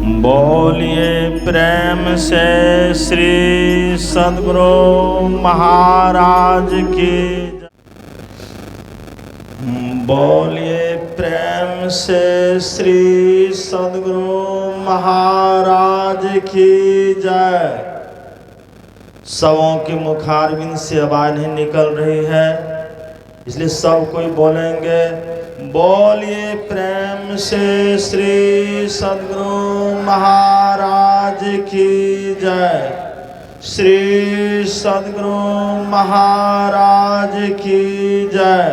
बोलिए प्रेम से श्री सद्गुरु महाराज की। बोलिए प्रेम से श्री सद्गुरु महाराज की जय। सबों के मुखारबिंद से आवाज नहीं निकल रही है, इसलिए सब कोई बोलेंगे बोलिए प्रेम से श्री सद्गुरु महाराज की जय। श्री सद्गुरु महाराज की जय।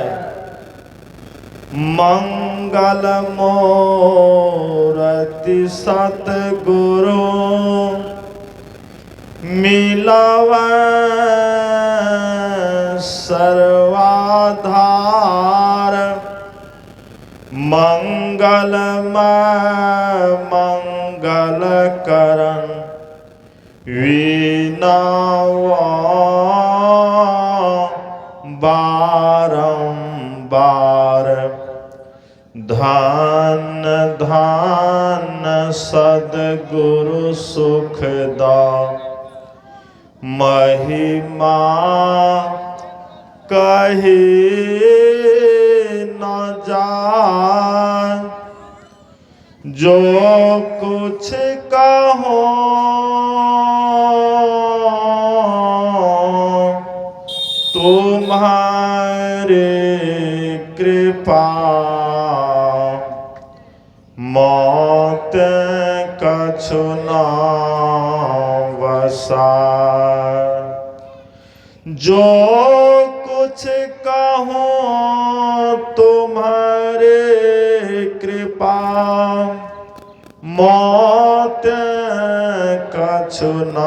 मंगल मूर्ति सतगुरु मिलव सर्वाधार। मंगलमय मंगल करण बारंबार। धन धन सद्गुरु सुखदा महिमा कही न जाए। जो कुछ कहो तुम्हारे कृपा। मौत कछु न वसाय। जो कुछ कहो तुम्हारे कृपा। मौत कछु न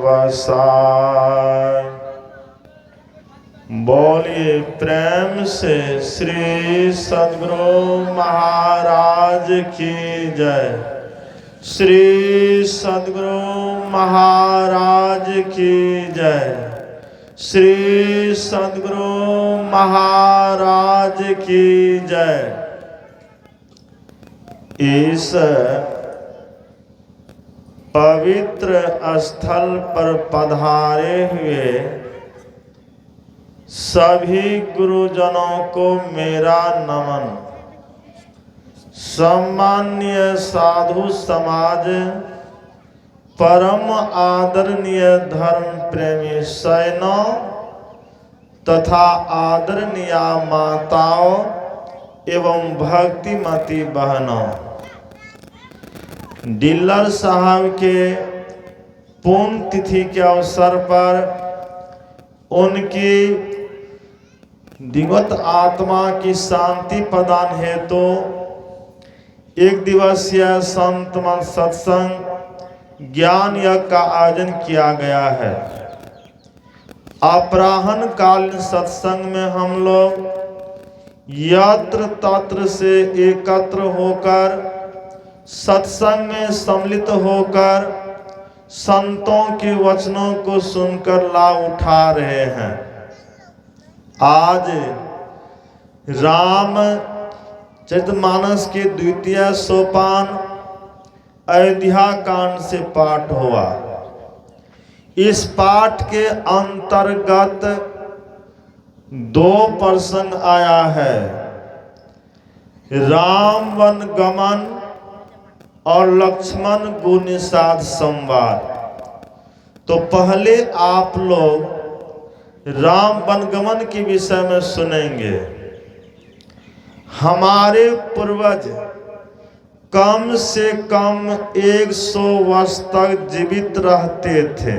वसाय। बोलिए प्रेम से श्री सद्गुरु महाराज की जय। श्री सद्गुरु महाराज की जय। श्री सद्गुरु महाराज की जय। इस पवित्र स्थल पर पधारे हुए सभी गुरुजनों को मेरा नमन। सम्मान्य साधु समाज, परम आदरणीय धर्म प्रेमी सैनों तथा आदरणीय माताओं एवं भक्तिमती बहनों, डिल्लर साहब के पुण्य तिथि के अवसर पर उनकी दिवंगत आत्मा की शांति प्रदान हेतु एक दिवसीय संत मन सत्संग ज्ञान यज्ञ का आयोजन किया गया है। अपराह्न कालीन सत्संग में हम लोग यत्र तत्र से एकत्र होकर सत्संग में सम्मिलित होकर संतों के वचनों को सुनकर लाभ उठा रहे हैं। आज रामचरितमानस के द्वितीय सोपान अयोध्या कांड से पाठ हुआ। इस पाठ के अंतर्गत दो प्रसंग आया है, राम वन गमन और लक्ष्मण गुनिषाद संवाद। तो पहले आप लोग राम वनगमन के विषय में सुनेंगे। हमारे पूर्वज कम से कम 100 वर्ष तक जीवित रहते थे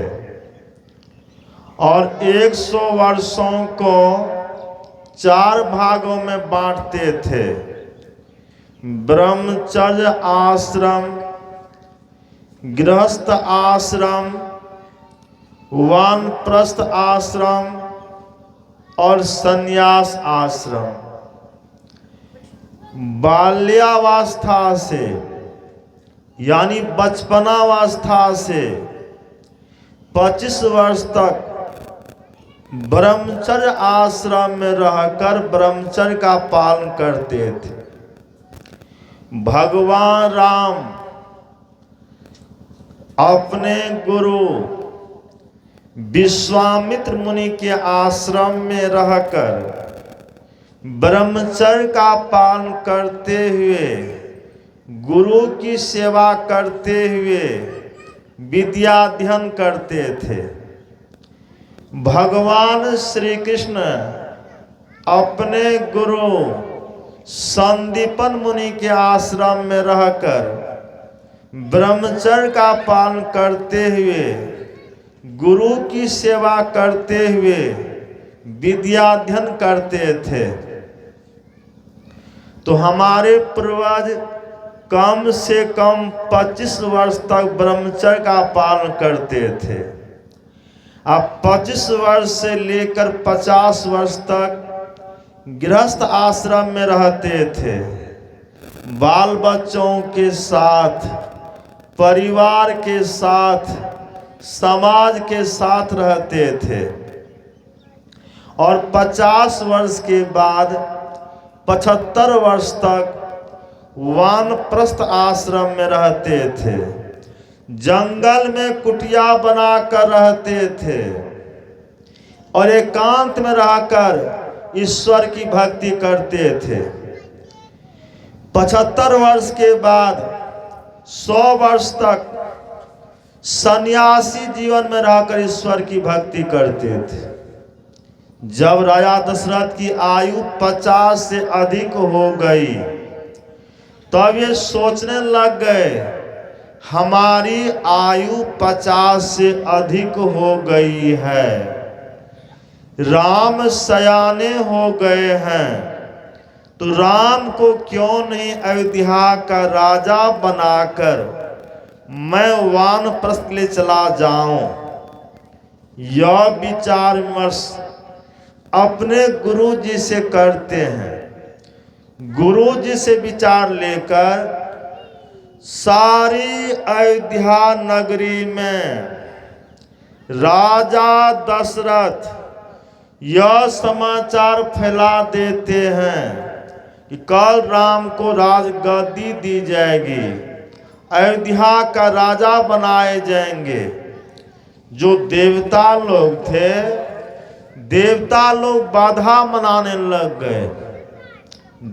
और 100 वर्षों को 4 भागों में बांटते थे। ब्रह्मचर्य आश्रम, गृहस्थ आश्रम, वानप्रस्थ आश्रम और संन्यास आश्रम। बाल्यावस्था से यानी बचपनावस्था से 25 वर्ष तक ब्रह्मचर्य आश्रम में रहकर ब्रह्मचर्य का पालन करते थे। भगवान राम अपने गुरु विश्वामित्र मुनि के आश्रम में रहकर ब्रह्मचर्य का पालन करते हुए, गुरु की सेवा करते हुए विद्या अध्ययन करते थे। भगवान श्री कृष्ण अपने गुरु संदीपन मुनि के आश्रम में रहकर ब्रह्मचर्य का पालन करते हुए, गुरु की सेवा करते हुए विद्या अध्ययन करते थे। तो हमारे पूर्वज कम से कम 25 वर्ष तक ब्रह्मचर्य का पालन करते थे। अब 25 वर्ष से लेकर 50 वर्ष तक गृहस्थ आश्रम में रहते थे, बाल बच्चों के साथ, परिवार के साथ, समाज के साथ रहते थे। और 50 वर्ष के बाद 75 वर्ष तक वानप्रस्थ आश्रम में रहते थे, जंगल में कुटिया बनाकर रहते थे और एकांत में रहकर ईश्वर की भक्ति करते थे। 75 वर्ष के बाद 100 वर्ष तक सन्यासी जीवन में रहकर ईश्वर की भक्ति करते थे। जब राजा दशरथ की आयु 50 से अधिक हो गई, तब ये सोचने लग गए हमारी आयु 50 से अधिक हो गई है, राम सयाने हो गए हैं, तो राम को क्यों नहीं अयोध्या का राजा बनाकर मैं वानप्रस्थ ले चला जाऊं। यह विचार विमर्श अपने गुरु जी से करते हैं। गुरु जी से विचार लेकर सारी अयोध्या नगरी में राजा दशरथ यह समाचार फैला देते हैं कि कल राम को राजगद्दी दी जाएगी, अयोध्या का राजा बनाए जाएंगे। जो देवता लोग थे, देवता लोग बाधा मनाने लग गए।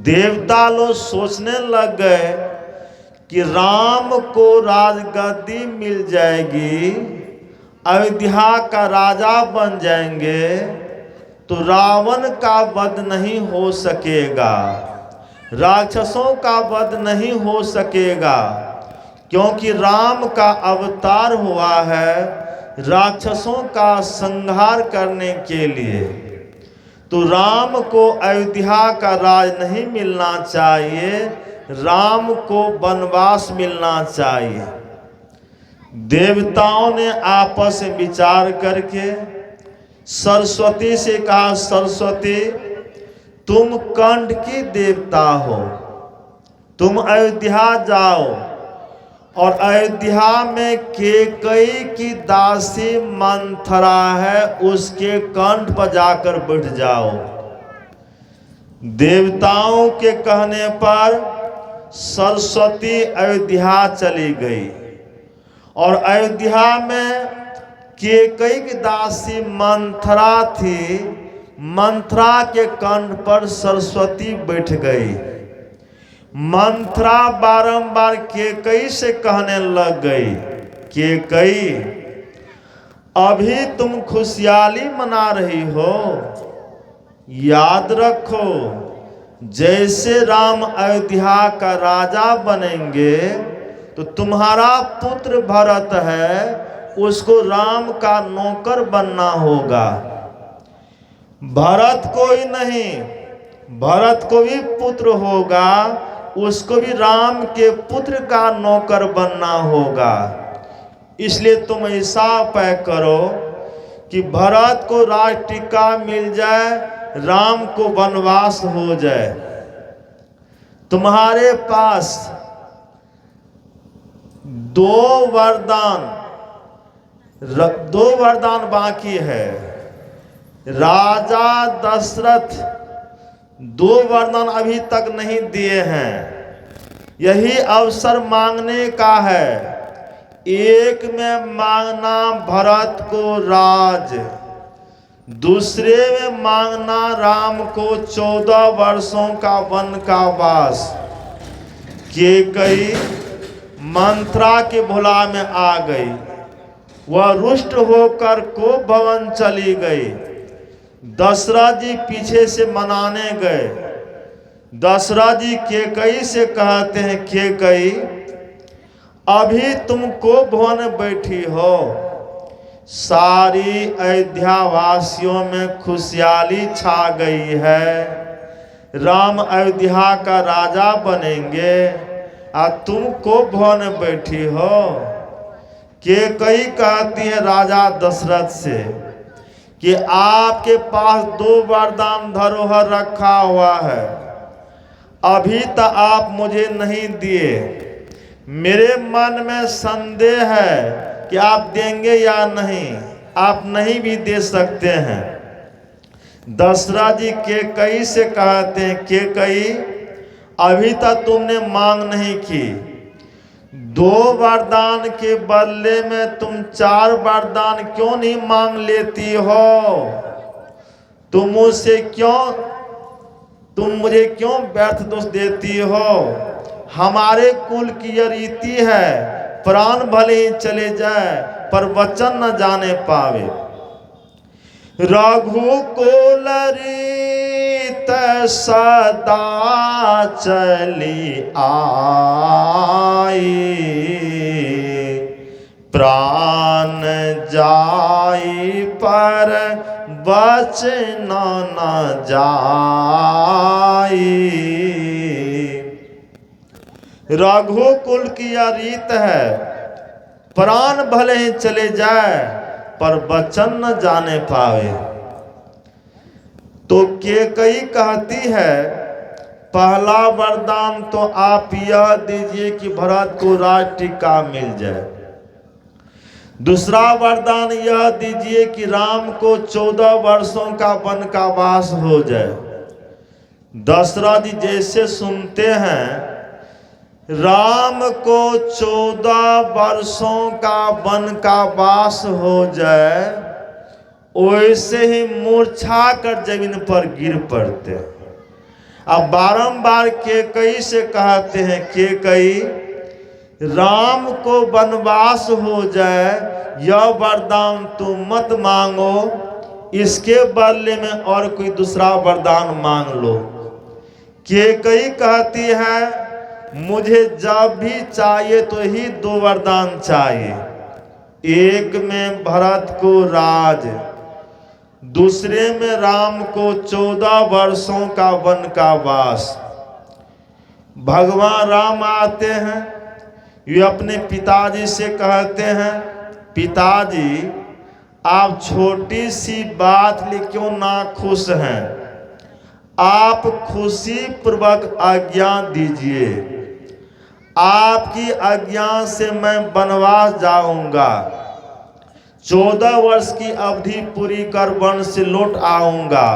देवता लोग सोचने लग गए कि राम को राजगद्दी मिल जाएगी, अयोध्या का राजा बन जाएंगे, तो रावण का वध नहीं हो सकेगा, राक्षसों का वध नहीं हो सकेगा, क्योंकि राम का अवतार हुआ है राक्षसों का संहार करने के लिए। तो राम को अयोध्या का राज नहीं मिलना चाहिए, राम को वनवास मिलना चाहिए। देवताओं ने आपस में विचार करके सरस्वती से कहा, सरस्वती तुम कंठ की देवता हो, तुम अयोध्या जाओ और अयोध्या में केकई की दासी मंथरा है, उसके कंठ पर जाकर बैठ जाओ। देवताओं के कहने पर सरस्वती अयोध्या चली गई और अयोध्या में केकई की दासी मंथरा थी, मंथरा के कंठ पर सरस्वती बैठ गई। मंथरा बारंबार केकई से कहने लग गई, केकई अभी तुम खुशहाली मना रही हो, याद रखो जैसे राम अयोध्या का राजा बनेंगे तो तुम्हारा पुत्र भरत है, उसको राम का नौकर बनना होगा। भरत को ही नहीं, भरत को भी पुत्र होगा, उसको भी राम के पुत्र का नौकर बनना होगा। इसलिए तुम ऐसा उपाय करो कि भरत को राज टिका मिल जाए, राम को वनवास हो जाए। तुम्हारे पास दो वरदान बाकी है। राजा दशरथ 2 वरदान अभी तक नहीं दिए हैं, यही अवसर मांगने का है एक में मांगना भरत को राज, दूसरे में मांगना राम को 14 वर्षों का वन का वास। कैकेयी मंत्रा के भुला में आ गई, वह रुष्ट होकर को भवन चली गई। दशरथ जी पीछे से मनाने गए। दशरथ जी कैकेयी से कहते हैं, कैकेयी अभी तुम को भवन बैठी हो, सारी अयोध्या वासियों में खुशहाली छा गई है, राम अयोध्या का राजा बनेंगे और तुम को भवन बैठी हो। कैकेयी कहती है राजा दशरथ से कि आपके पास 2 वरदान धरोहर रखा हुआ है, अभी तक आप मुझे नहीं दिए। मेरे मन में संदेह है कि आप देंगे या नहीं, आप नहीं भी दे सकते हैं। दशरथ जी कैकेयी से कहते हैं, कैकेयी अभी तक तुमने मांग नहीं की, 2 वरदान के बदले में तुम 4 वरदान क्यों नहीं मांग लेती हो? तुम मुझे क्यों व्यर्थ दोष देती हो? हमारे कुल की यह रीति है, प्राण भले ही चले जाए पर वचन न जाने पावे। रघुकुल रीत सदा चली आई, प्राण जाई पर वचन न जाई। रघुकुल की यह रीत है, प्राण भले ही चले जाए पर वचन न जाने पावे। तो कैकेयी कहती है, पहला वरदान तो आप यह दीजिए कि भरत को राज टीका मिल जाए। दूसरा वरदान यह दीजिए कि राम को 14 वर्षों का वन का वास हो जाए। दशरथ जी जैसे सुनते हैं, राम को 14 वर्षों का वन का वास हो जाए, वैसे ही मूर्छा कर जमीन पर गिर पड़ते हैं। अब बारंबार कैकेयी से कहते हैं, कैकेयी राम को वनवास हो जाए, यह वरदान तुम मत मांगो, इसके बदले में और कोई दूसरा वरदान मांग लो। कैकेयी कहती है, मुझे जब भी चाहिए तो ही 2 वरदान चाहिए, एक में भरत को राज, दूसरे में राम को 14 वर्षों का वन का वास। भगवान राम आते हैं, ये अपने पिताजी से कहते हैं, पिताजी आप छोटी सी बात लिए क्यों ना खुश हैं, आप खुशी पूर्वक आज्ञा दीजिए, आपकी आज्ञा से मैं वनवास जाऊंगा, 14 वर्ष की अवधि पूरी कर वन से लौट आऊंगा,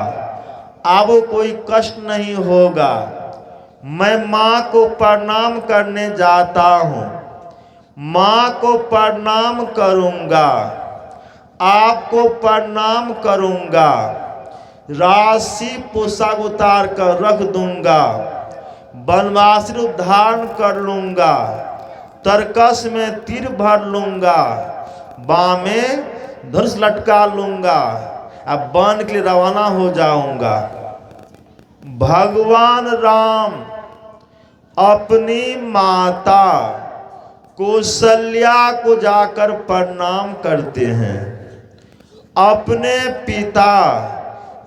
अब कोई कष्ट नहीं होगा। मैं माँ को प्रणाम करने जाता हूँ, माँ को प्रणाम करूंगा, आपको प्रणाम करूंगा, राशि पोशाक उतार कर रख दूंगा, वनवासी रूप धारण कर लूंगा, तरकस में तीर भर लूंगा, बाँ में धनुष लटका लूंगा, अब वन के लिए रवाना हो जाऊंगा। भगवान राम अपनी माता कौशल्या को जाकर प्रणाम करते हैं, अपने पिता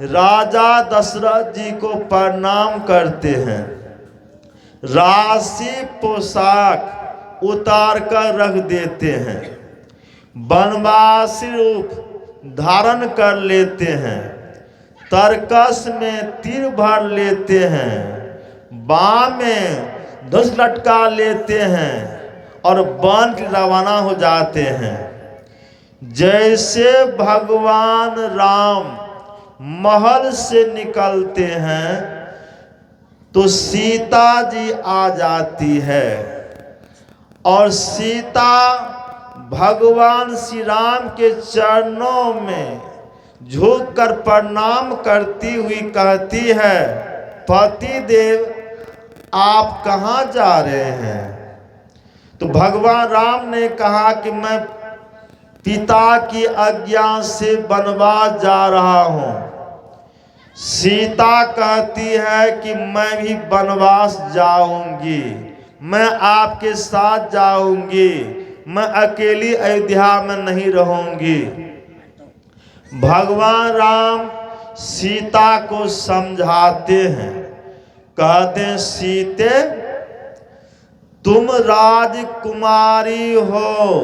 राजा दशरथ जी को प्रणाम करते हैं, राशि पोशाक उतार कर रख देते हैं, वनवासी रूप धारण कर लेते हैं, तरकस में तीर भर लेते हैं, बाँ में धनुष लटका लेते हैं और वन के रवाना हो जाते हैं। जैसे भगवान राम महल से निकलते हैं तो सीता जी आ जाती है और सीता भगवान श्री राम के चरणों में झुककर प्रणाम करती हुई कहती है, पति देव आप कहाँ जा रहे हैं? तो भगवान राम ने कहा कि मैं पिता की आज्ञा से वनवास जा रहा हूँ। सीता कहती है कि मैं भी वनवास जाऊंगी, मैं आपके साथ जाऊंगी, मैं अकेली अयोध्या में नहीं रहूंगी। भगवान राम सीता को समझाते हैं, कहते हैं सीते तुम राजकुमारी हो,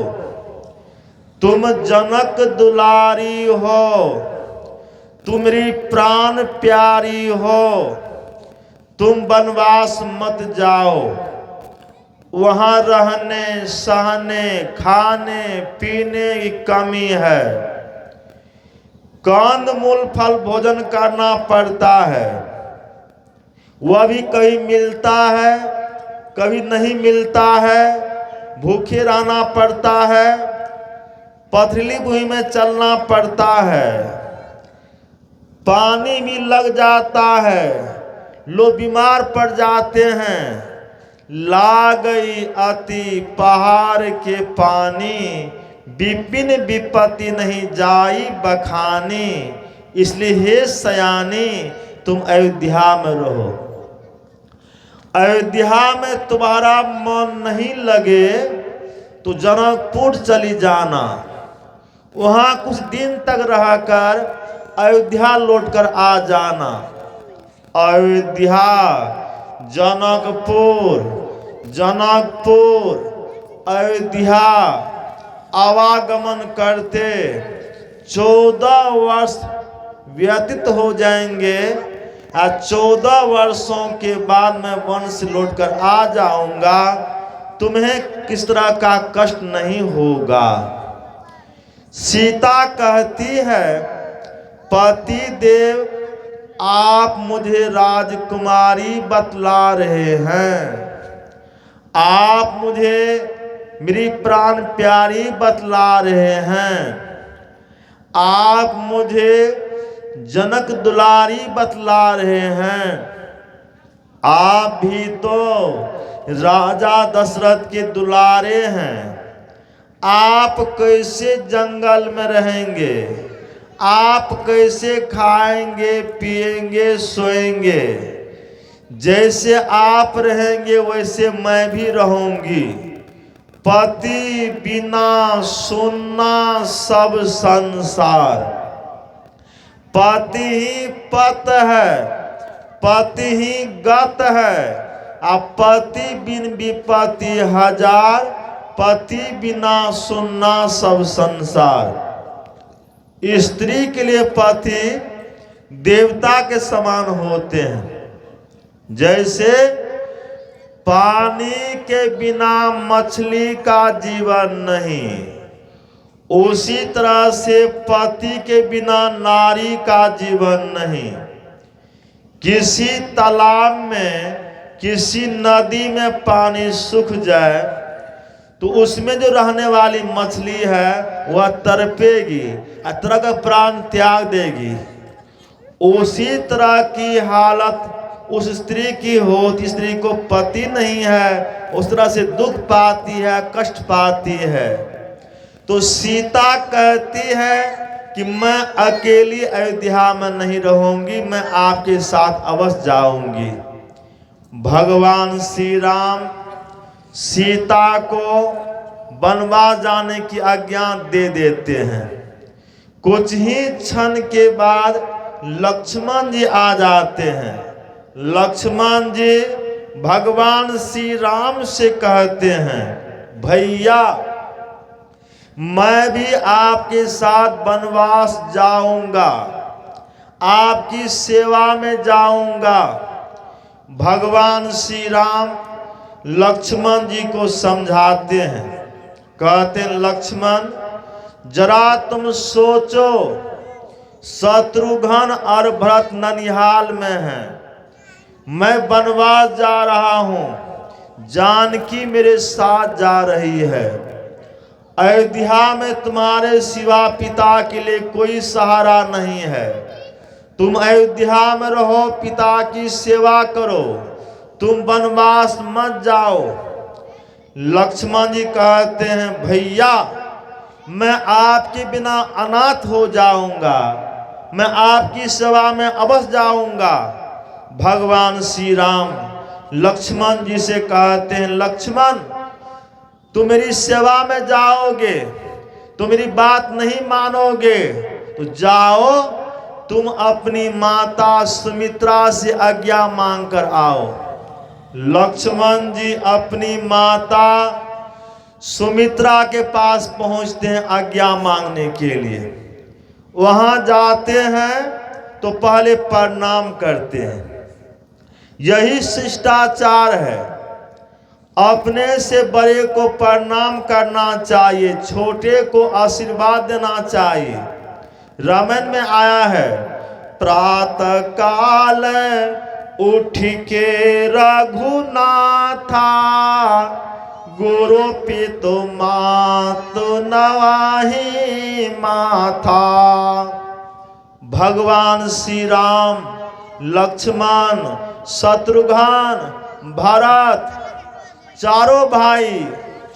तुम जनक दुलारी हो, तुम मेरी प्राण प्यारी हो, तुम वनवास मत जाओ। वहाँ रहने सहने खाने पीने की कमी है, कंद मूल फल भोजन करना पड़ता है, वह भी कभी मिलता है कभी नहीं मिलता है, भूखे रहना पड़ता है, पथरीली भूमि में चलना पड़ता है, पानी भी लग जाता है, लोग बीमार पड़ जाते हैं। ला गई अति पहाड़ के पानी, विपिन विपत्ति नहीं जाई बखानी, इसलिए हे सयानी तुम अयोध्या में रहो। अयोध्या में तुम्हारा मन नहीं लगे तो जनकपुर चली जाना, वहाँ कुछ दिन तक रहकर अयोध्या लौटकर आ जाना। अयोध्या जनकपुर जनकपुर अयोध्या आवागमन करते 14 वर्ष व्यतीत हो जाएंगे। 14 वर्षों के बाद मैं वन से लौटकर आ जाऊंगा, तुम्हें किस तरह का कष्ट नहीं होगा। सीता कहती है, पति देव आप मुझे राजकुमारी बतला रहे हैं, आप मुझे मेरी प्राण प्यारी बतला रहे हैं, आप मुझे जनक दुलारी बतला रहे हैं, आप भी तो राजा दशरथ के दुलारे हैं, आप कैसे जंगल में रहेंगे, आप कैसे खाएंगे पिएंगे सोएंगे, जैसे आप रहेंगे वैसे मैं भी रहूंगी। पति बिना सुनना सब संसार, पति ही पत है, पति ही गत है, अब पति बिन विपत्ति हजार, पति बिना सुनना सब संसार। स्त्री के लिए पति देवता के समान होते हैं। जैसे पानी के बिना मछली का जीवन नहीं, उसी तरह से पति के बिना नारी का जीवन नहीं। किसी तालाब में किसी नदी में पानी सूख जाए तो उसमें जो रहने वाली मछली है वह तड़पेगी, तरह का प्राण त्याग देगी। उसी तरह की हालत उस स्त्री की होती, स्त्री को पति नहीं है, उस तरह से दुख पाती है, कष्ट पाती है। तो सीता कहती है कि मैं अकेली अयोध्या में नहीं रहूंगी, मैं आपके साथ अवश्य जाऊंगी। भगवान श्री राम सीता को वनवास जाने की आज्ञा दे देते हैं। कुछ ही क्षण के बाद लक्ष्मण जी आ जाते हैं। लक्ष्मण जी भगवान श्री राम से कहते हैं, भैया मैं भी आपके साथ वनवास जाऊंगा, आपकी सेवा में जाऊंगा। भगवान श्री राम लक्ष्मण जी को समझाते हैं, कहते हैं लक्ष्मण जरा तुम सोचो, शत्रुघ्न और भरत ननिहाल में हैं, मैं वनवास जा रहा हूं, जानकी मेरे साथ जा रही है। अयोध्या में तुम्हारे सिवा पिता के लिए कोई सहारा नहीं है। तुम अयोध्या में रहो, पिता की सेवा करो, तुम वनवास मत जाओ। लक्ष्मण जी कहते हैं भैया मैं आपके बिना अनाथ हो जाऊंगा, मैं आपकी सेवा में अवश्य जाऊंगा। भगवान श्री राम लक्ष्मण जी से कहते हैं लक्ष्मण तुम मेरी सेवा में जाओगे, तुम मेरी बात नहीं मानोगे तो जाओ, तुम अपनी माता सुमित्रा से आज्ञा मांग कर आओ। लक्ष्मण जी अपनी माता सुमित्रा के पास पहुंचते हैं आज्ञा मांगने के लिए। वहां जाते हैं तो पहले प्रणाम करते हैं। यही शिष्टाचार है, अपने से बड़े को प्रणाम करना चाहिए, छोटे को आशीर्वाद देना चाहिए। रामायण में आया है प्रातः काल उठ के रघुनाथा, गुरु पितु मातु नवाहि माथा। भगवान श्री राम, लक्ष्मण, शत्रुघ्न, भरत चारों भाई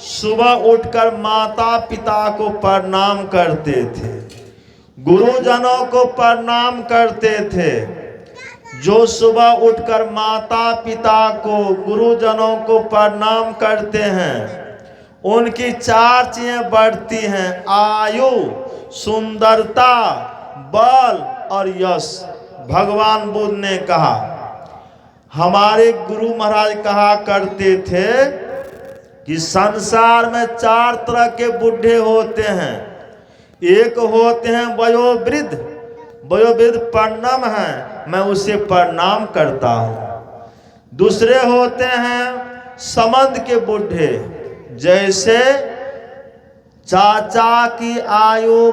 सुबह उठकर माता पिता को प्रणाम करते थे, गुरुजनों को प्रणाम करते थे। जो सुबह उठकर माता पिता को, गुरुजनों को प्रणाम करते हैं उनकी चार चीजें बढ़ती हैं, आयु, सुंदरता, बल और यश। भगवान बुद्ध ने कहा, हमारे गुरु महाराज कहा करते थे कि संसार में चार तरह के बूढ़े होते हैं। एक होते हैं वयोवृद्ध, वयोवृद्ध प्रणाम है, मैं उसे प्रणाम करता हूँ। दूसरे होते हैं संबंध के बूढ़े, जैसे चाचा की आयु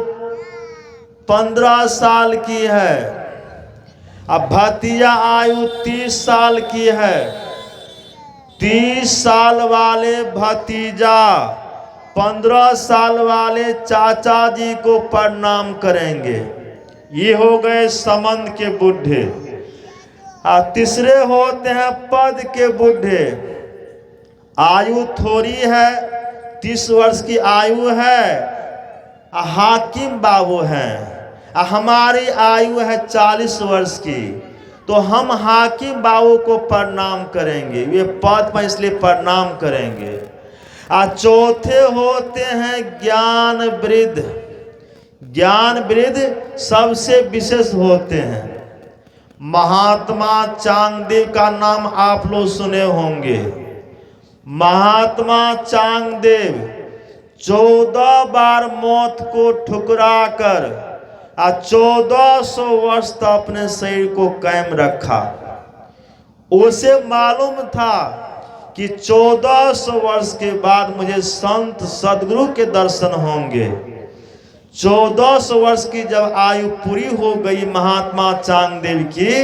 15 साल की है, अब भतीजा आयु 30 साल की है, 30 साल वाले भतीजा 15 साल वाले चाचा जी को प्रणाम करेंगे। ये हो गए संबंध के बूढ़े। तीसरे होते हैं पद के बूढ़े, आयु थोड़ी है, 30 वर्ष की आयु है, हाकिम बाबू हैं, हमारी आयु है 40 वर्ष की, तो हम हाकिम बाबू को प्रणाम करेंगे, ये पद पर इसलिए प्रणाम करेंगे। चौथे होते हैं ज्ञान वृद्ध। ज्ञान वृद्ध सबसे विशेष होते हैं। महात्मा चांगदेव का नाम आप लोग सुने होंगे। महात्मा चांगदेव 14 बार मौत को ठुकरा कर 1400 वर्ष तक अपने शरीर को कायम रखा। उसे मालूम था कि 1400 वर्ष के बाद मुझे संत सदगुरु के दर्शन होंगे। 1400 वर्ष की जब आयु पूरी हो गई महात्मा चांगदेव की,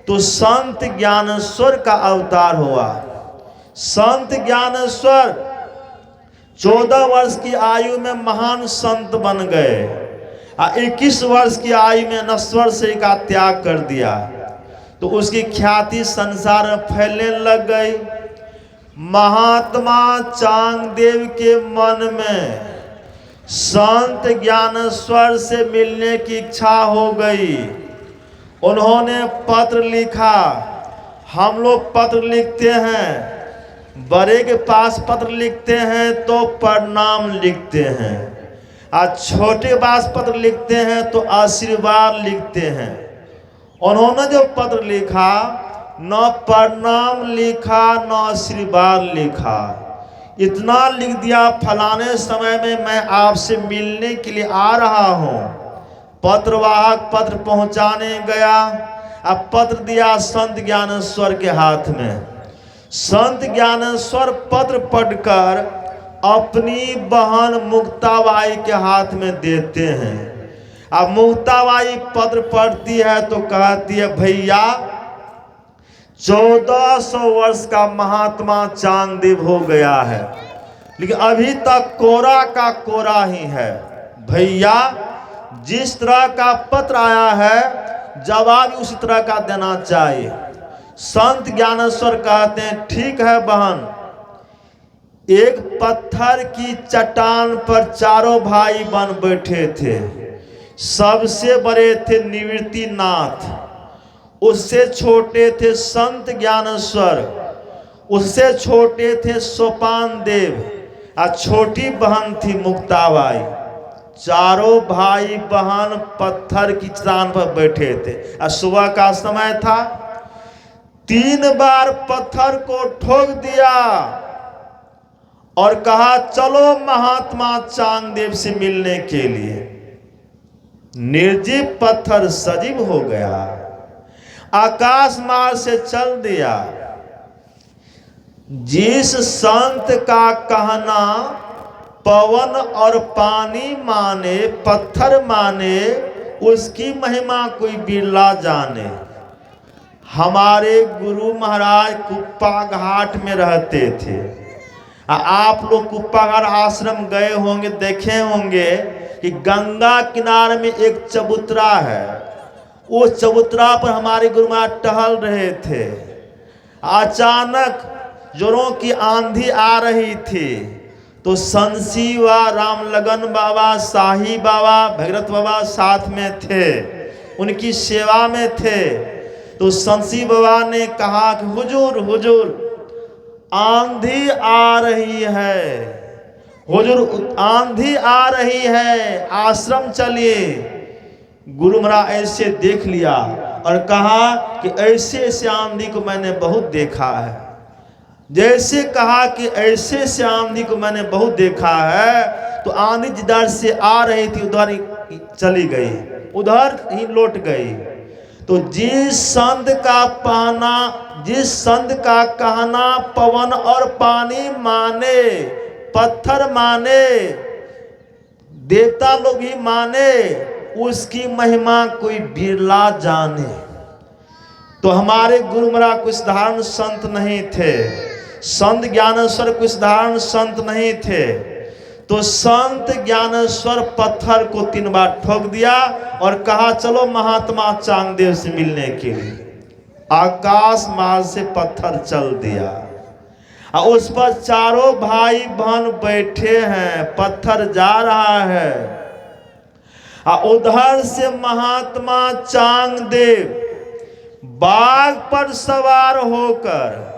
तो संत ज्ञानेश्वर का अवतार हुआ। संत ज्ञानेश्वर 14 वर्ष की आयु में महान संत बन गए। 21 वर्ष की आयु में नश्वर शरीर का त्याग कर दिया, तो उसकी ख्याति संसार में फैलने लग गई। महात्मा चांगदेव के मन में संत ज्ञानेश्वर से मिलने की इच्छा हो गई। उन्होंने पत्र लिखा। हम लोग पत्र लिखते हैं, बड़े के पास पत्र लिखते हैं तो प्रणाम लिखते हैं, और छोटे पास पत्र लिखते हैं तो आशीर्वाद लिखते हैं। उन्होंने जो पत्र लिखा, न प्रणाम लिखा न आशीर्वाद लिखा, इतना लिख दिया, फलाने समय में मैं आपसे मिलने के लिए आ रहा हूँ। पत्रवाहक पत्र पहुँचाने गया, अब पत्र दिया संत ज्ञानेश्वर के हाथ में। संत ज्ञानेश्वर पत्र पढ़कर अपनी बहन मुक्ताबाई के हाथ में देते हैं। अब मुक्ताबाई पत्र पढ़ती है तो कहती है, भैया 1400 वर्ष का महात्मा चांगदेव हो गया है, लेकिन अभी तक कोरा का कोरा ही है। भैया जिस तरह का पत्र आया है जवाब उसी तरह का देना चाहिए। संत ज्ञानेश्वर कहते हैं ठीक है बहन, एक पत्थर की चट्टान पर चारों भाई बन बैठे थे। सबसे बड़े थे निवृत्तिनाथ, उससे छोटे थे संत ज्ञानेश्वर, उससे छोटे थे सोपान देव और छोटी बहन थी मुक्ताबाई। चारों भाई बहन पत्थर की चट्टान पर बैठे थे और सुबह का समय था। 3 बार पत्थर को ठोक दिया और कहा चलो महात्मा चांगदेव से मिलने के लिए। निर्जीव पत्थर सजीव हो गया, आकाश मार्ग से चल दिया। जिस संत का कहना पवन और पानी माने, पत्थर माने, उसकी महिमा कोई बिरला जाने। हमारे गुरु महाराज कुप्पा घाट में रहते थे। आप लोग कुप्पा घाट आश्रम गए होंगे, देखे होंगे कि गंगा किनारे में एक चबूतरा है। वो चबूतरा पर हमारे गुरु महाराज टहल रहे थे। अचानक जोरों की आंधी आ रही थी तो संसी व रामलगन बाबा, शाही बाबा, भगरत बाबा साथ में थे, उनकी सेवा में थे। तो संसी बाबा ने कहा कि हुजूर हुजूर आंधी आ रही है, हुजूर आंधी आ रही है, आश्रम चलिए। गुरु महाराज ऐसे देख लिया और कहा कि ऐसे ऐसे आंधी को मैंने बहुत देखा है। जैसे कहा कि ऐसे से आंधी को मैंने बहुत देखा है, तो आंधी जिधर से आ रही थी उधर ही चली गई, उधर ही लौट गई। तो जिस संत का कहना पवन और पानी माने, पत्थर माने, देवता लोग भी माने, उसकी महिमा कोई बिरला जाने। तो हमारे गुरु महाराज कोई साधारण संत नहीं थे, संत ज्ञानेश्वर कोई साधारण संत नहीं थे। तो संत ज्ञानेश्वर पत्थर को 3 बार ठोक दिया और कहा चलो महात्मा चांगदेव से मिलने के लिए। आकाश मार्ग से पत्थर चल दिया और उस पर चारों भाई बहन बैठे हैं, पत्थर जा रहा है और उधर से महात्मा चांगदेव बाघ पर सवार होकर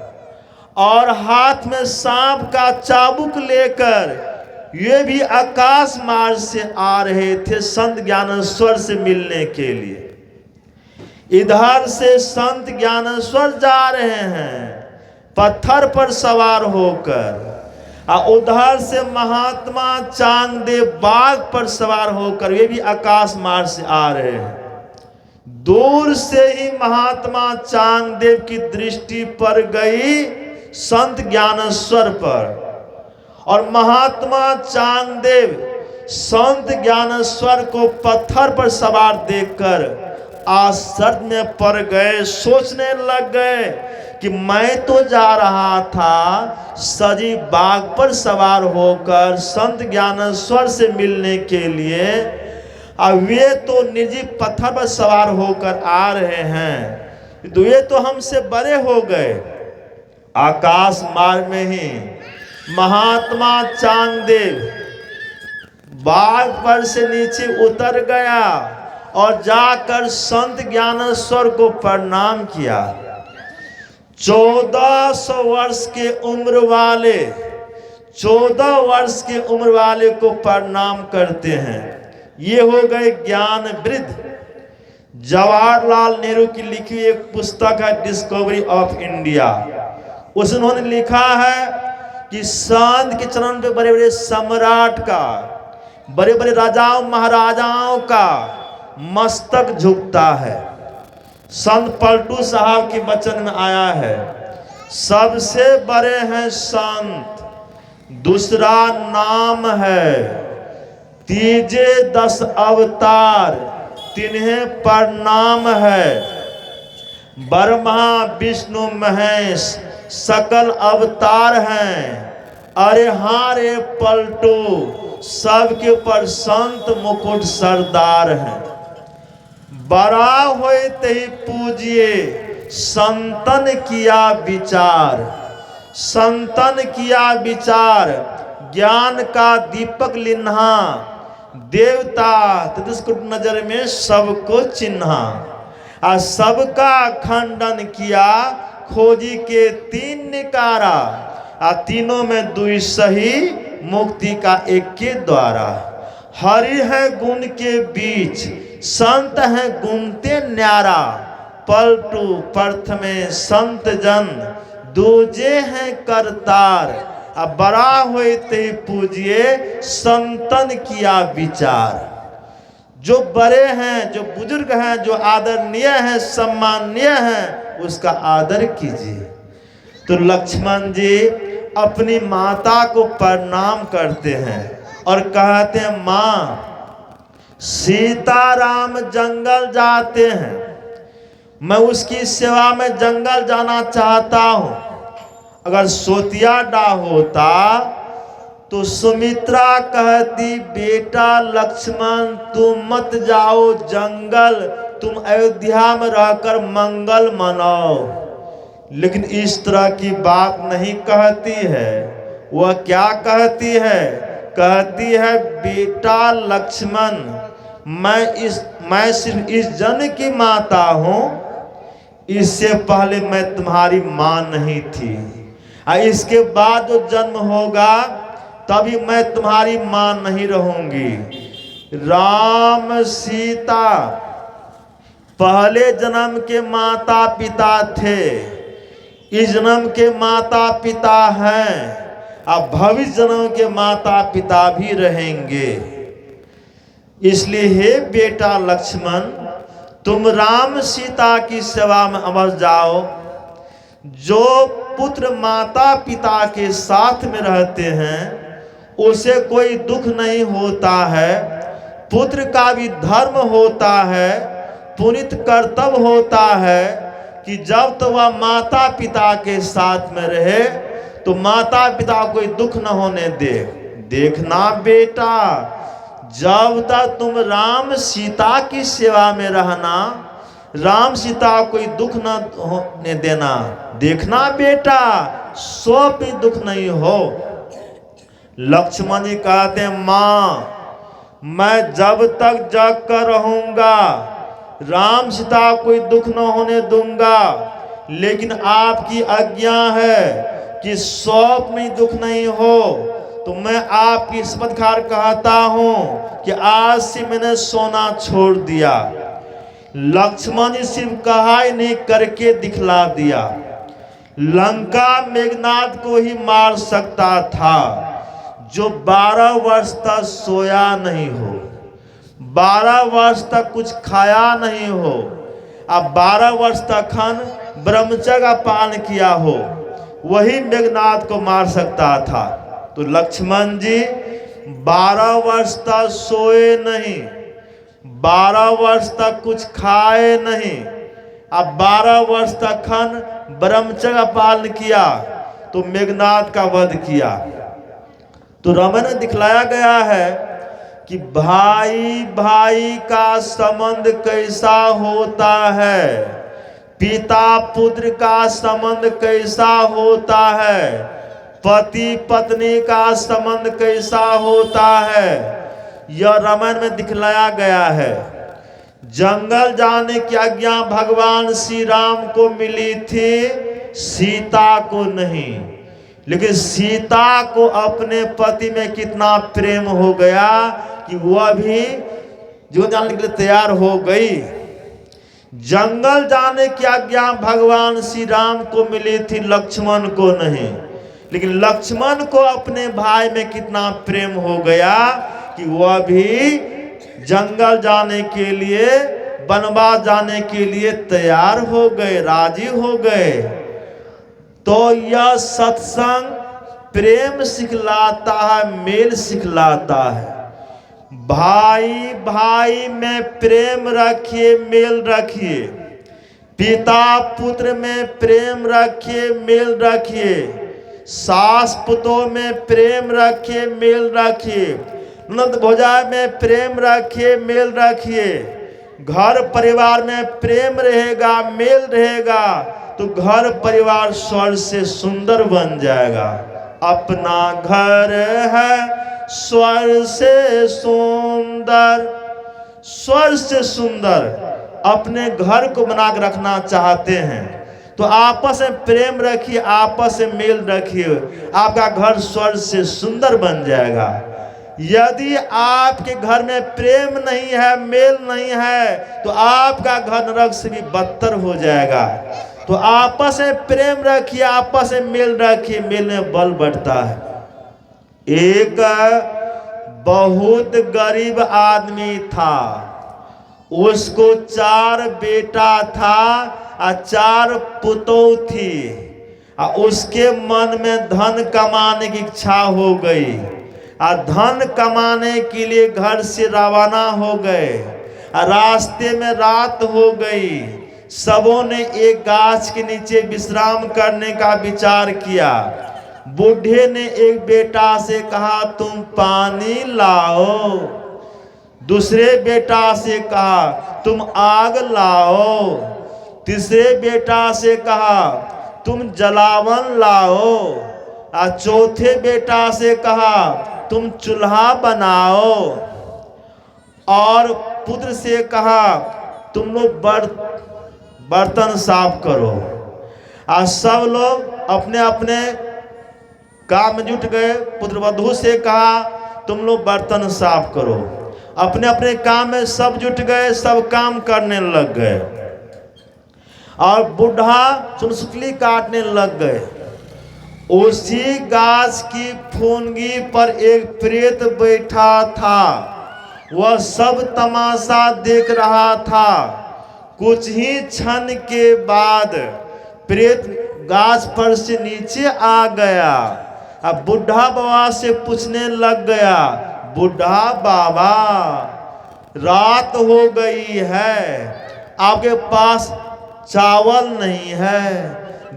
और हाथ में सांप का चाबुक लेकर ये भी आकाश मार्ग से आ रहे थे संत ज्ञानेश्वर से मिलने के लिए। इधर से संत ज्ञानेश्वर जा रहे हैं पत्थर पर सवार होकर और उधर से महात्मा चांगदेव बाघ पर सवार होकर ये भी आकाश मार्ग से आ रहे हैं। दूर से ही महात्मा चांगदेव की दृष्टि पड़ गई संत ज्ञानेश्वर पर और महात्मा चांगदेव संत ज्ञानेश्वर को पत्थर पर सवार देखकर आश्चर्य में पड़ गए। सोचने लग गए कि मैं तो जा रहा था सजीव बाघ पर सवार होकर संत ज्ञानेश्वर से मिलने के लिए, अब वे तो निर्जीव पत्थर पर सवार होकर आ रहे हैं, तो ये तो हमसे बड़े हो गए। आकाश मार्ग में ही महात्मा चांगदेव बाघ पर से नीचे उतर गया और जाकर संत ज्ञानेश्वर को प्रणाम किया। 1400 वर्ष के उम्र वाले 14 वर्ष के उम्र वाले को प्रणाम करते हैं। ये हो गए ज्ञान वृद्ध। जवाहरलाल नेहरू की लिखी एक पुस्तक है डिस्कवरी ऑफ इंडिया, उसमें उन्होंने लिखा है कि संत के चरण पे बड़े बड़े सम्राट का, बड़े बड़े राजाओं महाराजाओं का मस्तक झुकता है। संत पलटू साहब के वचन में आया है सबसे बड़े हैं संत, दूसरा नाम है, तीजे 10 अवतार तिन्हें प्रणाम है। ब्रह्मा विष्णु महेश सकल अवतार हैं अरे हाँ रे पलटू, सबके ऊपर संत मुकुट सरदार है। बड़ा होए ते पूजिए, संतन किया विचार। संतन किया विचार, ज्ञान का दीपक लिन्हा। देवता तितुस्कुट नजर में सबको चिन्हा। आ सबका खंडन किया, खोजी के तीन निकारा। आ तीनों में दुई सही, मुक्ति का एक के द्वारा। हरि है गुण के बीच, संत है गुणते न्यारा। पलटू प्रथमे संत जन, दूजे हैं करतार। अब बड़ा होए ते पूजिए, संतन किया विचार। जो बड़े हैं, जो बुजुर्ग हैं, जो आदरणीय हैं, सम्माननीय हैं, उसका आदर कीजिए। तो लक्ष्मण जी अपनी माता को प्रणाम करते हैं और कहते हैं, माँ सीताराम जंगल जाते हैं, मैं उसकी सेवा में जंगल जाना चाहता हूँ। अगर सोतिया डा होता तो सुमित्रा कहती, बेटा लक्ष्मण तुम मत जाओ जंगल, तुम अयोध्या में रहकर मंगल मनाओ। लेकिन इस तरह की बात नहीं कहती है। वह क्या कहती है? कहती है, बेटा लक्ष्मण मैं सिर्फ इस जन की माता हूँ, इससे पहले मैं तुम्हारी माँ नहीं थी। इसके बाद जो जन्म होगा तभी मैं तुम्हारी माँ नहीं रहूंगी। राम सीता पहले जन्म के माता पिता थे, इस जन्म के माता पिता हैं, अब भविष्य जन्म के माता पिता भी रहेंगे। इसलिए हे बेटा लक्ष्मण, तुम राम सीता की सेवा में अवश्य जाओ। जो पुत्र माता पिता के साथ में रहते हैं उसे कोई दुख नहीं होता है। पुत्र का भी धर्म होता है, पुनीत कर्तव्य होता है कि जब तो वह माता पिता के साथ में रहे तो माता पिता को कोई दुख न होने दे। देखना बेटा, जब तक तुम राम सीता की सेवा में रहना, राम सीता को कोई दुख न होने देना। देखना बेटा, सो भी दुख नहीं हो। लक्ष्मण जी कहते हैं, माँ मैं जब तक जग कर रहूंगा राम सीता को कोई दुख न होने दूंगा। लेकिन आपकी आज्ञा है कि सौंप में दुख नहीं हो, तो मैं आपकी शपथ खार कहता हूं कि आज से मैंने सोना छोड़ दिया। लक्ष्मण जी सिर्फ कहा ही नहीं, करके दिखला दिया। लंका मेघनाद को ही मार सकता था जो 12 वर्ष तक सोया नहीं हो, 12 वर्ष तक कुछ खाया नहीं हो, अब 12 वर्ष तक ब्रह्मचर्य का पालन किया हो, वही मेघनाद को मार सकता था। तो लक्ष्मण जी 12 वर्ष तक सोए नहीं, 12 वर्ष तक कुछ खाए नहीं, अब 12 वर्ष तक ब्रह्मचर्य का पालन किया तो मेघनाद का वध किया। तो रामायण में दिखलाया गया है कि भाई भाई का संबंध कैसा होता है, पिता पुत्र का संबंध कैसा होता है, पति पत्नी का संबंध कैसा होता है, यह रामायण में दिखलाया गया है। जंगल जाने की आज्ञा भगवान श्री राम को मिली थी, सीता को नहीं। लेकिन सीता को अपने पति में कितना प्रेम हो गया कि वह भी जीवन जाने के लिए तैयार हो गई। जंगल जाने की आज्ञा भगवान श्री राम को मिली थी, लक्ष्मण को नहीं। लेकिन लक्ष्मण को अपने भाई में कितना प्रेम हो गया कि वह भी जंगल जाने के लिए, वनवास जाने के लिए तैयार हो गए, राजी हो गए। तो यह सत्संग प्रेम सिखलाता है, मेल सिखलाता है। भाई भाई में प्रेम रखिए, मेल रखिए। पिता पुत्र में प्रेम रखिए, मेल रखिए। सास पुतों में प्रेम रखिए, मेल रखिए। ननद भौजाई में प्रेम रखिए, मेल रखिए। घर परिवार में प्रेम रहेगा, मेल रहेगा, तो घर परिवार स्वर्ग से सुंदर बन जाएगा। अपना घर है स्वर्ग से सुंदर, स्वर्ग से सुंदर अपने घर को बना के रखना चाहते हैं तो आपस में प्रेम रखिए, आपस में मेल रखिए, आपका घर स्वर्ग से सुंदर बन जाएगा। यदि आपके घर में प्रेम नहीं है, मेल नहीं है, तो आपका घर नरक से भी बदतर हो जाएगा। तो आपस में प्रेम रखिए, आपस में मेल रखिए, मेल में बल बढ़ता है। एक बहुत गरीब आदमी था, उसको 4 बेटा था और 4 पुतों थी। उसके मन में धन कमाने की इच्छा हो गई और धन कमाने के लिए घर से रवाना हो गए। रास्ते में रात हो गई, सबों ने एक गाछ के नीचे विश्राम करने का विचार किया। बूढ़े ने एक बेटा से कहा, तुम पानी लाओ। दूसरे बेटा से कहा, तुम आग लाओ। तीसरे बेटा से कहा, तुम जलावन लाओ। और चौथे बेटा से कहा, तुम चूल्हा बनाओ। और पुत्र से कहा, तुम लोग बर्तन साफ करो। और सब लोग अपने अपने काम में जुट गए। पुत्र वधू से कहा, तुम लोग बर्तन साफ करो। अपने अपने काम में सब जुट गए, सब काम करने लग गए। और बूढ़ा चुनसुकली काटने लग गए। उसी गाछ की फुनगी पर एक प्रेत बैठा था, वह सब तमाशा देख रहा था। कुछ ही क्षण के बाद प्रेत गाछ पर से नीचे आ गया। अब बूढ़ा बाबा से पूछने लग गया, बूढ़ा बाबा, रात हो गई है, आपके पास चावल नहीं है,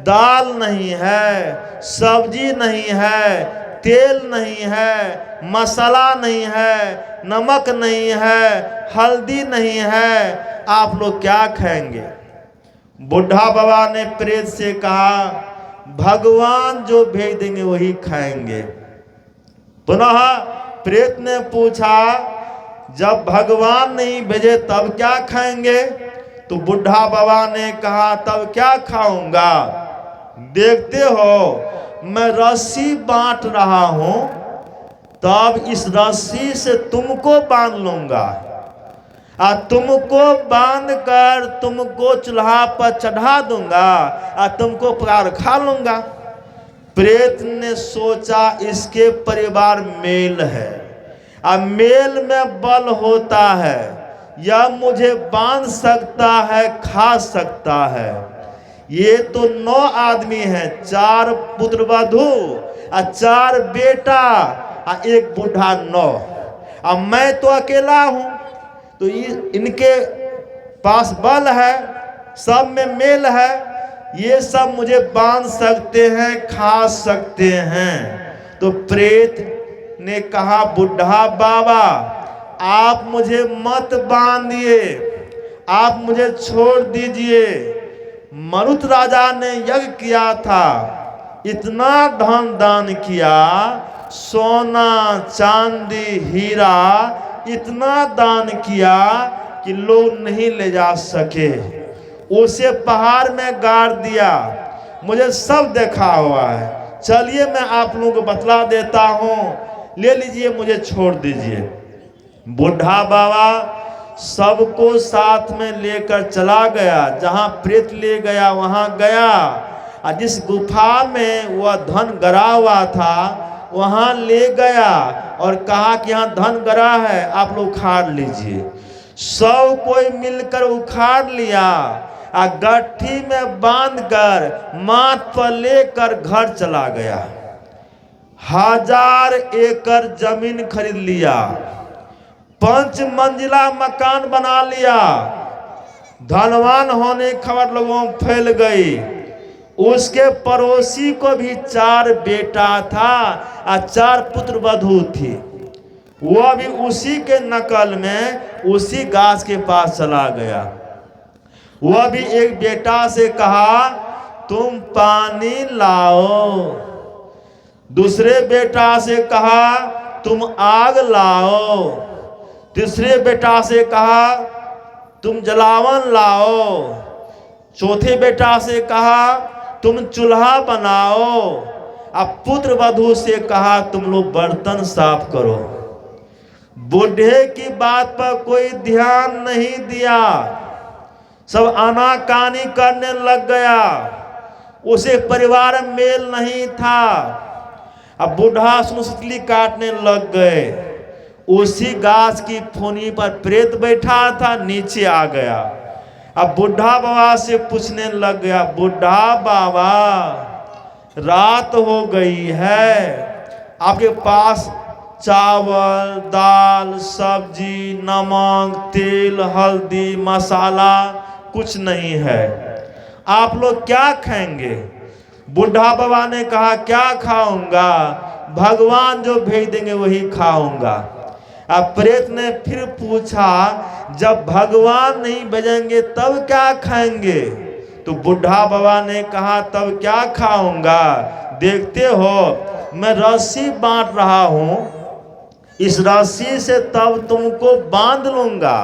दाल नहीं है, सब्जी नहीं है, तेल नहीं है, मसाला नहीं है, नमक नहीं है, हल्दी नहीं है, आप लोग क्या खाएंगे? बूढ़ा बाबा ने प्रेत से कहा, भगवान जो भेज देंगे वही खाएंगे। पुनः प्रेत ने पूछा, जब भगवान नहीं भेजे तब क्या खाएंगे? तो बूढ़ा बाबा ने कहा, तब क्या खाऊंगा? देखते हो मैं रस्सी बांट रहा हूं, तब इस रस्सी से तुमको बांध लूंगा और तुमको बांध कर तुमको चूल्हा पर चढ़ा दूंगा और तुमको पकाकर खा लूंगा। प्रेत ने सोचा, इसके परिवार मेल है और मेल में बल होता है, यह मुझे बांध सकता है, खा सकता है। ये तो 9 आदमी हैं, 4 पुत्र वधू और 4 बेटा और एक बूढ़ा 9। अब मैं तो अकेला हूं, तो इनके पास बल है, सब में मेल है, ये सब मुझे बांध सकते हैं, खा सकते हैं। तो प्रेत ने कहा, बूढ़ा बाबा आप मुझे मत बांधिए, आप मुझे छोड़ दीजिए। मरुत राजा ने यज्ञ किया था, इतना धन दान किया, सोना चांदी हीरा इतना दान किया कि लोग नहीं ले जा सके। उसे पहाड़ में गाड़ दिया, मुझे सब देखा हुआ है। चलिए मैं आप लोगों को बतला देता हूँ, ले लीजिए, मुझे छोड़ दीजिए। बूढ़ा बाबा सबको साथ में लेकर चला गया, जहाँ प्रेत ले गया वहाँ गया और जिस गुफा में वह धन गड़ा हुआ था वहाँ ले गया और कहा कि यहाँ धन गड़ा है, आप लोग उखाड़ लीजिए। सब कोई मिलकर उखाड़ लिया और गट्ठी में बांधकर माथ पर लेकर घर चला गया। 1000 एकड़ जमीन खरीद लिया, 5 मंजिला मकान बना लिया। धनवान होने की खबर लोगों में फैल गई। उसके पड़ोसी को भी 4 बेटा था और 4 पुत्र वधू थी। वह भी उसी के नकल में उसी गाछ के पास चला गया। वह भी एक बेटा से कहा तुम पानी लाओ, दूसरे बेटा से कहा तुम आग लाओ, तीसरे बेटा से कहा तुम जलावन लाओ, चौथे बेटा से कहा तुम चूल्हा बनाओ, अब पुत्र वधू से कहा तुम लोग बर्तन साफ करो। बूढ़े की बात पर कोई ध्यान नहीं दिया, सब आनाकानी करने लग गया। उसे परिवार में मेल नहीं था। अब बूढ़ा सुसली काटने लग गए। उसी गाछ की फुनी पर प्रेत बैठा था, नीचे आ गया। अब बूढ़ा बाबा से पूछने लग गया, बूढ़ा बाबा रात हो गई है, आपके पास चावल दाल सब्जी नमक तेल हल्दी मसाला कुछ नहीं है, आप लोग क्या खाएंगे? बूढ़ा बाबा ने कहा क्या खाऊंगा, भगवान जो भेज देंगे वही खाऊंगा। अब प्रेत ने फिर पूछा जब भगवान नहीं भेजेंगे तब क्या खाएंगे? तो बूढ़ा बाबा ने कहा तब क्या खाऊंगा, देखते हो मैं रस्सी बांट रहा हूं, इस रस्सी से तब तुमको बांध लूंगा,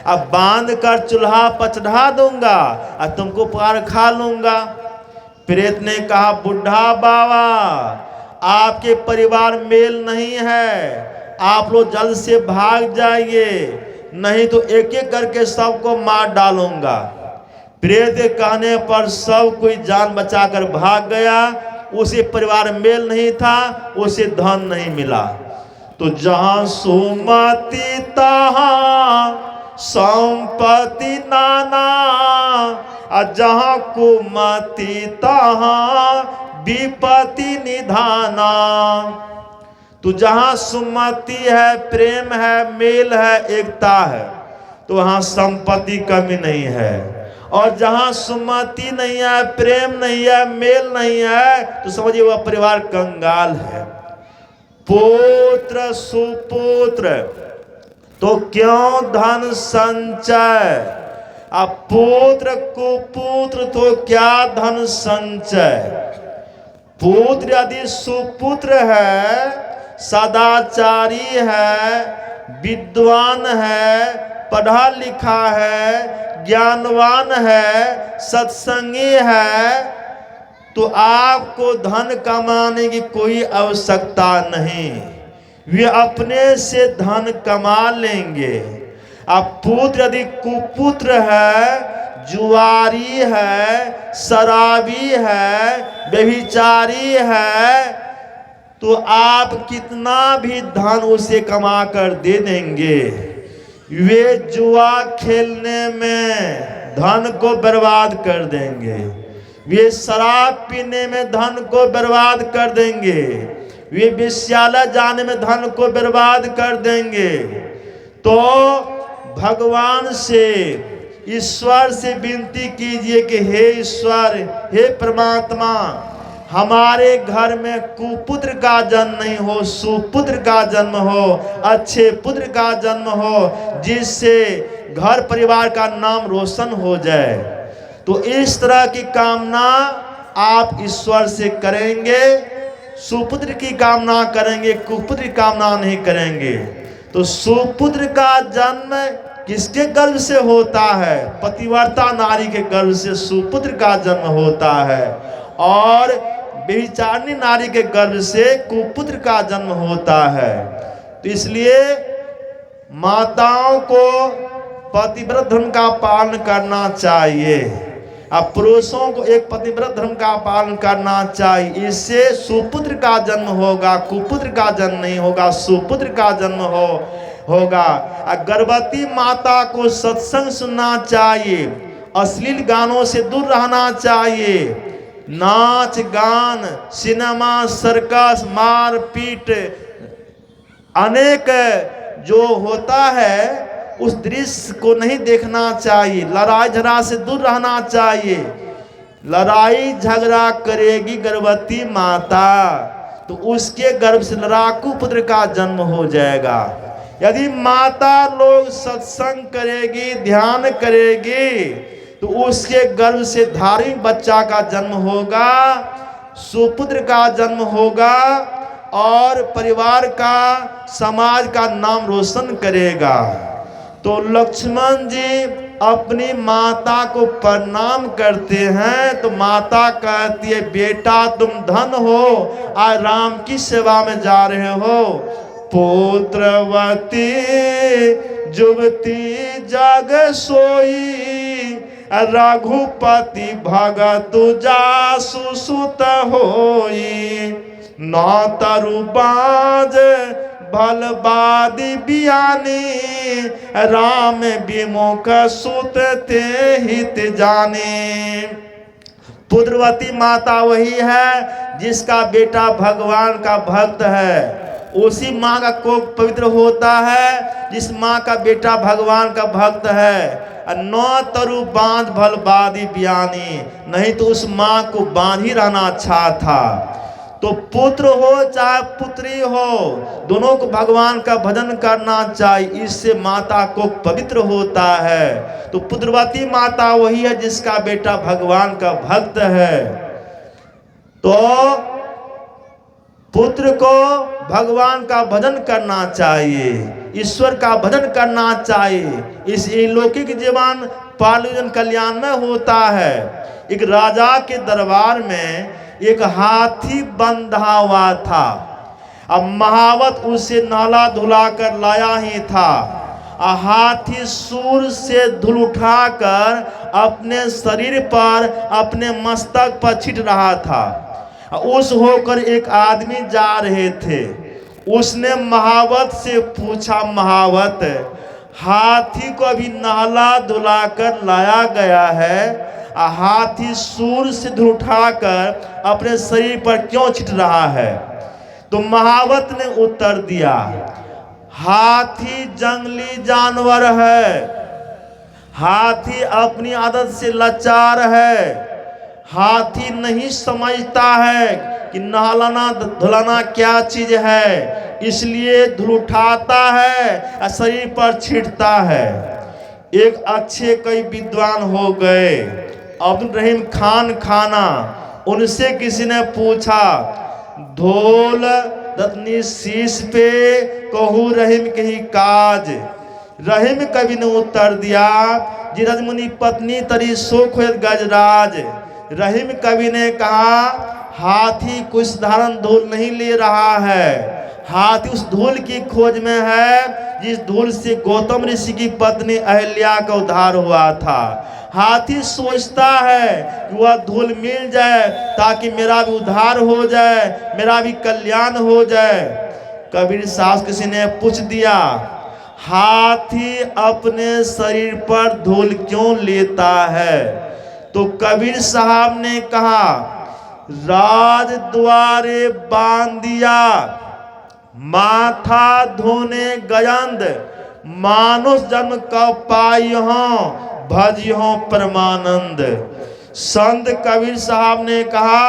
अब बांध कर चूल्हा पर चढ़ा दूंगा और तुमको पार खा लूंगा। प्रेत ने कहा बूढ़ा बाबा आपके परिवार मेल नहीं है, आप लोग जल्द से भाग जाइए, नहीं तो एक एक करके सबको मार डालूंगा। प्रेत के कहने पर सब कोई जान बचाकर भाग गया। उसे परिवार मेल नहीं था, उसे धन नहीं मिला। तो जहां सुमति तहां संपत्ति नाना, और जहां कुमति तहां विपत्ति निधाना। तो जहां सुमति है प्रेम है मेल है एकता है, तो वहां संपत्ति कमी नहीं है। और जहां सुमति नहीं है प्रेम नहीं है मेल नहीं है, तो समझिए वह परिवार कंगाल है। पुत्र सुपुत्र तो क्यों धन संचय, अब पुत्र कुपुत्र तो क्या धन संचय। पुत्र यदि सुपुत्र है, सदाचारी है, विद्वान है, पढ़ा लिखा है, ज्ञानवान है, सत्संगी है, तो आपको धन कमाने की कोई आवश्यकता नहीं, वे अपने से धन कमा लेंगे। अब पुत्र यदि कुपुत्र है, जुआरी है, शराबी है, व्यभिचारी है, तो आप कितना भी धन उसे कमा कर दे देंगे, वे जुआ खेलने में धन को बर्बाद कर देंगे, वे शराब पीने में धन को बर्बाद कर देंगे, वे विश्यालय जाने में धन को बर्बाद कर देंगे। तो भगवान से ईश्वर से विनती कीजिए कि हे ईश्वर हे परमात्मा, हमारे घर में कुपुत्र का जन्म नहीं हो, सुपुत्र का जन्म हो, अच्छे पुत्र का जन्म हो, जिससे घर परिवार का नाम रोशन हो जाए। तो इस तरह की कामना आप ईश्वर से करेंगे, सुपुत्र की कामना करेंगे, कुपुत्र की कामना नहीं करेंगे। तो सुपुत्र का जन्म किसके गर्भ से होता है? पतिव्रता नारी के गर्भ से सुपुत्र का जन्म होता है, और व्यभिचारिणी नारी के गर्भ से कुपुत्र का जन्म होता है। तो इसलिए माताओं को पतिव्रत धर्म का पालन करना चाहिए, अब पुरुषों को एक पतिव्रत धर्म का पालन करना चाहिए। इससे सुपुत्र का जन्म होगा, कुपुत्र का जन्म नहीं होगा, सुपुत्र का जन्म होगा। गर्भवती माता को सत्संग सुनना चाहिए, अश्लील गानों से दूर रहना चाहिए। नाच गान सिनेमा सर्कस मार पीट अनेक जो होता है उस दृश्य को नहीं देखना चाहिए, लड़ाई झगड़ा से दूर रहना चाहिए। लड़ाई झगड़ा करेगी गर्भवती माता तो उसके गर्भ से लड़ाकू पुत्र का जन्म हो जाएगा। यदि माता लोग सत्संग करेगी, ध्यान करेगी, तो उसके गर्भ से धार्मिक बच्चा का जन्म होगा, सुपुत्र का जन्म होगा और परिवार का, समाज का नाम रोशन करेगा। तो लक्ष्मण जी अपनी माता को प्रणाम करते हैं तो माता कहती है, बेटा तुम धन हो, आज राम की सेवा में जा रहे हो। पुत्रवती जुवती जग सोई, रघुपति भगत जासु सुत होई। नौ तरु बाज भलबादी बियानी, राम विमुख सुत ते हित जाने। पुत्रवती माता वही है जिसका बेटा भगवान का भक्त है। उसी माँ का कोख पवित्र होता है जिस माँ का बेटा भगवान का भक्त है। नौ तरु बांध भलबादी बियानी, नहीं तो उस माँ को बांध ही रहना अच्छा था। तो पुत्र हो चाहे पुत्री हो, दोनों को भगवान का भजन करना चाहिए, इससे माता को पवित्र होता है। तो पुत्रवती माता वही है जिसका बेटा भगवान का भक्त है। तो पुत्र को भगवान का भजन करना चाहिए, ईश्वर का भजन करना चाहिए। इस लौकिक जीवन पालजन कल्याण में होता है। एक राजा के दरबार में एक हाथी बंधा हुआ था। अब महावत उसे नहला धुला कर लाया ही था। हाथी सूर से धूल उठाकर अपने शरीर पर, अपने मस्तक पर छिट रहा था। उस होकर एक आदमी जा रहे थे। उसने महावत से पूछा, महावत हाथी को अभी नहला धुला कर लाया गया है, हाथी सूर से धूल उठाकर अपने शरीर पर क्यों छिट रहा है? तो महावत ने उत्तर दिया, हाथी जंगली जानवर है, हाथी अपनी आदत से लाचार है। हाथी नहीं समझता है कि नहलाना धुलाना क्या चीज है, इसलिए धूल उठाता है, शरीर पर छिटता है। एक अच्छे कई विद्वान हो गए, अब्दुल रहीम खान खाना, उनसे किसी ने पूछा, धोल दतनी शीश पे कहू रहीम के ही काज। रहीम कवि ने उत्तर दिया, जी रजमुनि पत्नी तरी शोक होत गजराज। रहीम कवि ने कहा, हाथी कुछ साधारण धूल नहीं ले रहा है, हाथी उस धूल की खोज में है जिस धूल से गौतम ऋषि की पत्नी अहिल्या का उद्धार हुआ था। हाथी सोचता है कि वह धूल मिल जाए ताकि मेरा भी उद्धार हो जाए, मेरा भी कल्याण हो जाए। कबीर साहब किसी ने पूछ दिया, हाथी अपने शरीर पर धूल क्यों लेता है? तो कबीर साहब ने कहा, राज द्वारे बांधिया माथा धोने गयंद, मानुष जन्म का पाइयों भजियों परमानंद। संत कबीर साहब ने कहा,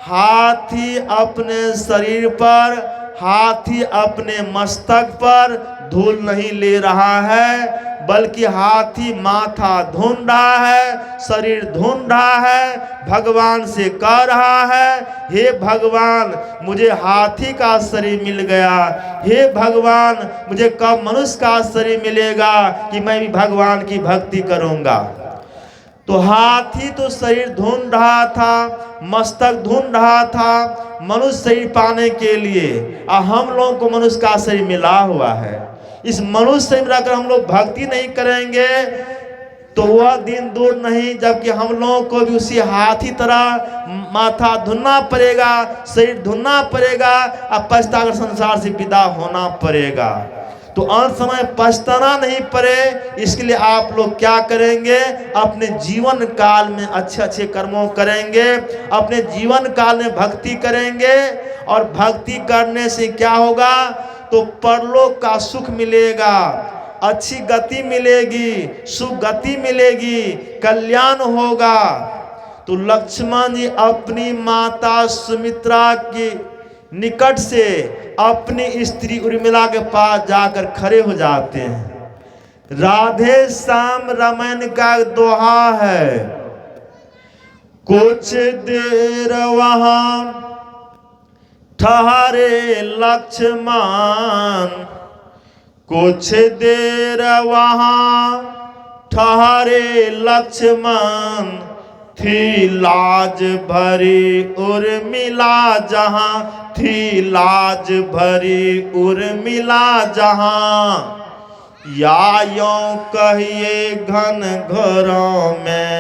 हाथी अपने शरीर पर, हाथी अपने मस्तक पर धूल नहीं ले रहा है, बल्कि हाथी माथा ढूंढ रहा है, शरीर ढूंढ रहा है, भगवान से कह रहा है, हे भगवान मुझे हाथी का शरीर मिल गया, हे भगवान मुझे कब मनुष्य का शरीर मिलेगा कि मैं भी भगवान की भक्ति करूंगा। तो हाथी तो शरीर ढूंढ रहा था, मस्तक ढूंढ रहा था मनुष्य शरीर पाने के लिए, और हम लोगों को मनुष्य का शरीर मिला हुआ है। इस मनुष्य शरीर में अगर हम लोग भक्ति नहीं करेंगे तो वह दिन दूर नहीं जबकि हम लोगों को भी उसी हाथी तरह माथा धुनना पड़ेगा, शरीर धुनना पड़ेगा, और पछताकर संसार से विदा होना पड़ेगा। तो अंत समय पछताना नहीं पड़े, इसके लिए आप लोग क्या करेंगे? अपने जीवन काल में अच्छे अच्छे कर्मों करेंगे, अपने जीवन काल में भक्ति करेंगे, और भक्ति करने से क्या होगा? तो परलोक का सुख मिलेगा, अच्छी गति मिलेगी, सुगति मिलेगी, कल्याण होगा। तो लक्ष्मण जी अपनी माता सुमित्रा के निकट से अपनी स्त्री उर्मिला के पास जाकर खड़े हो जाते हैं। राधे श्याम रामायण का दोहा है, कुछ देर वहां ठहरे लक्ष्मण, कुछ देर वहां ठहरे लक्ष्मण, थी लाज भरी उर्मिला जहां, थी लाज भरी उर्मिला जहां। या यों कहिए घन घोरों में,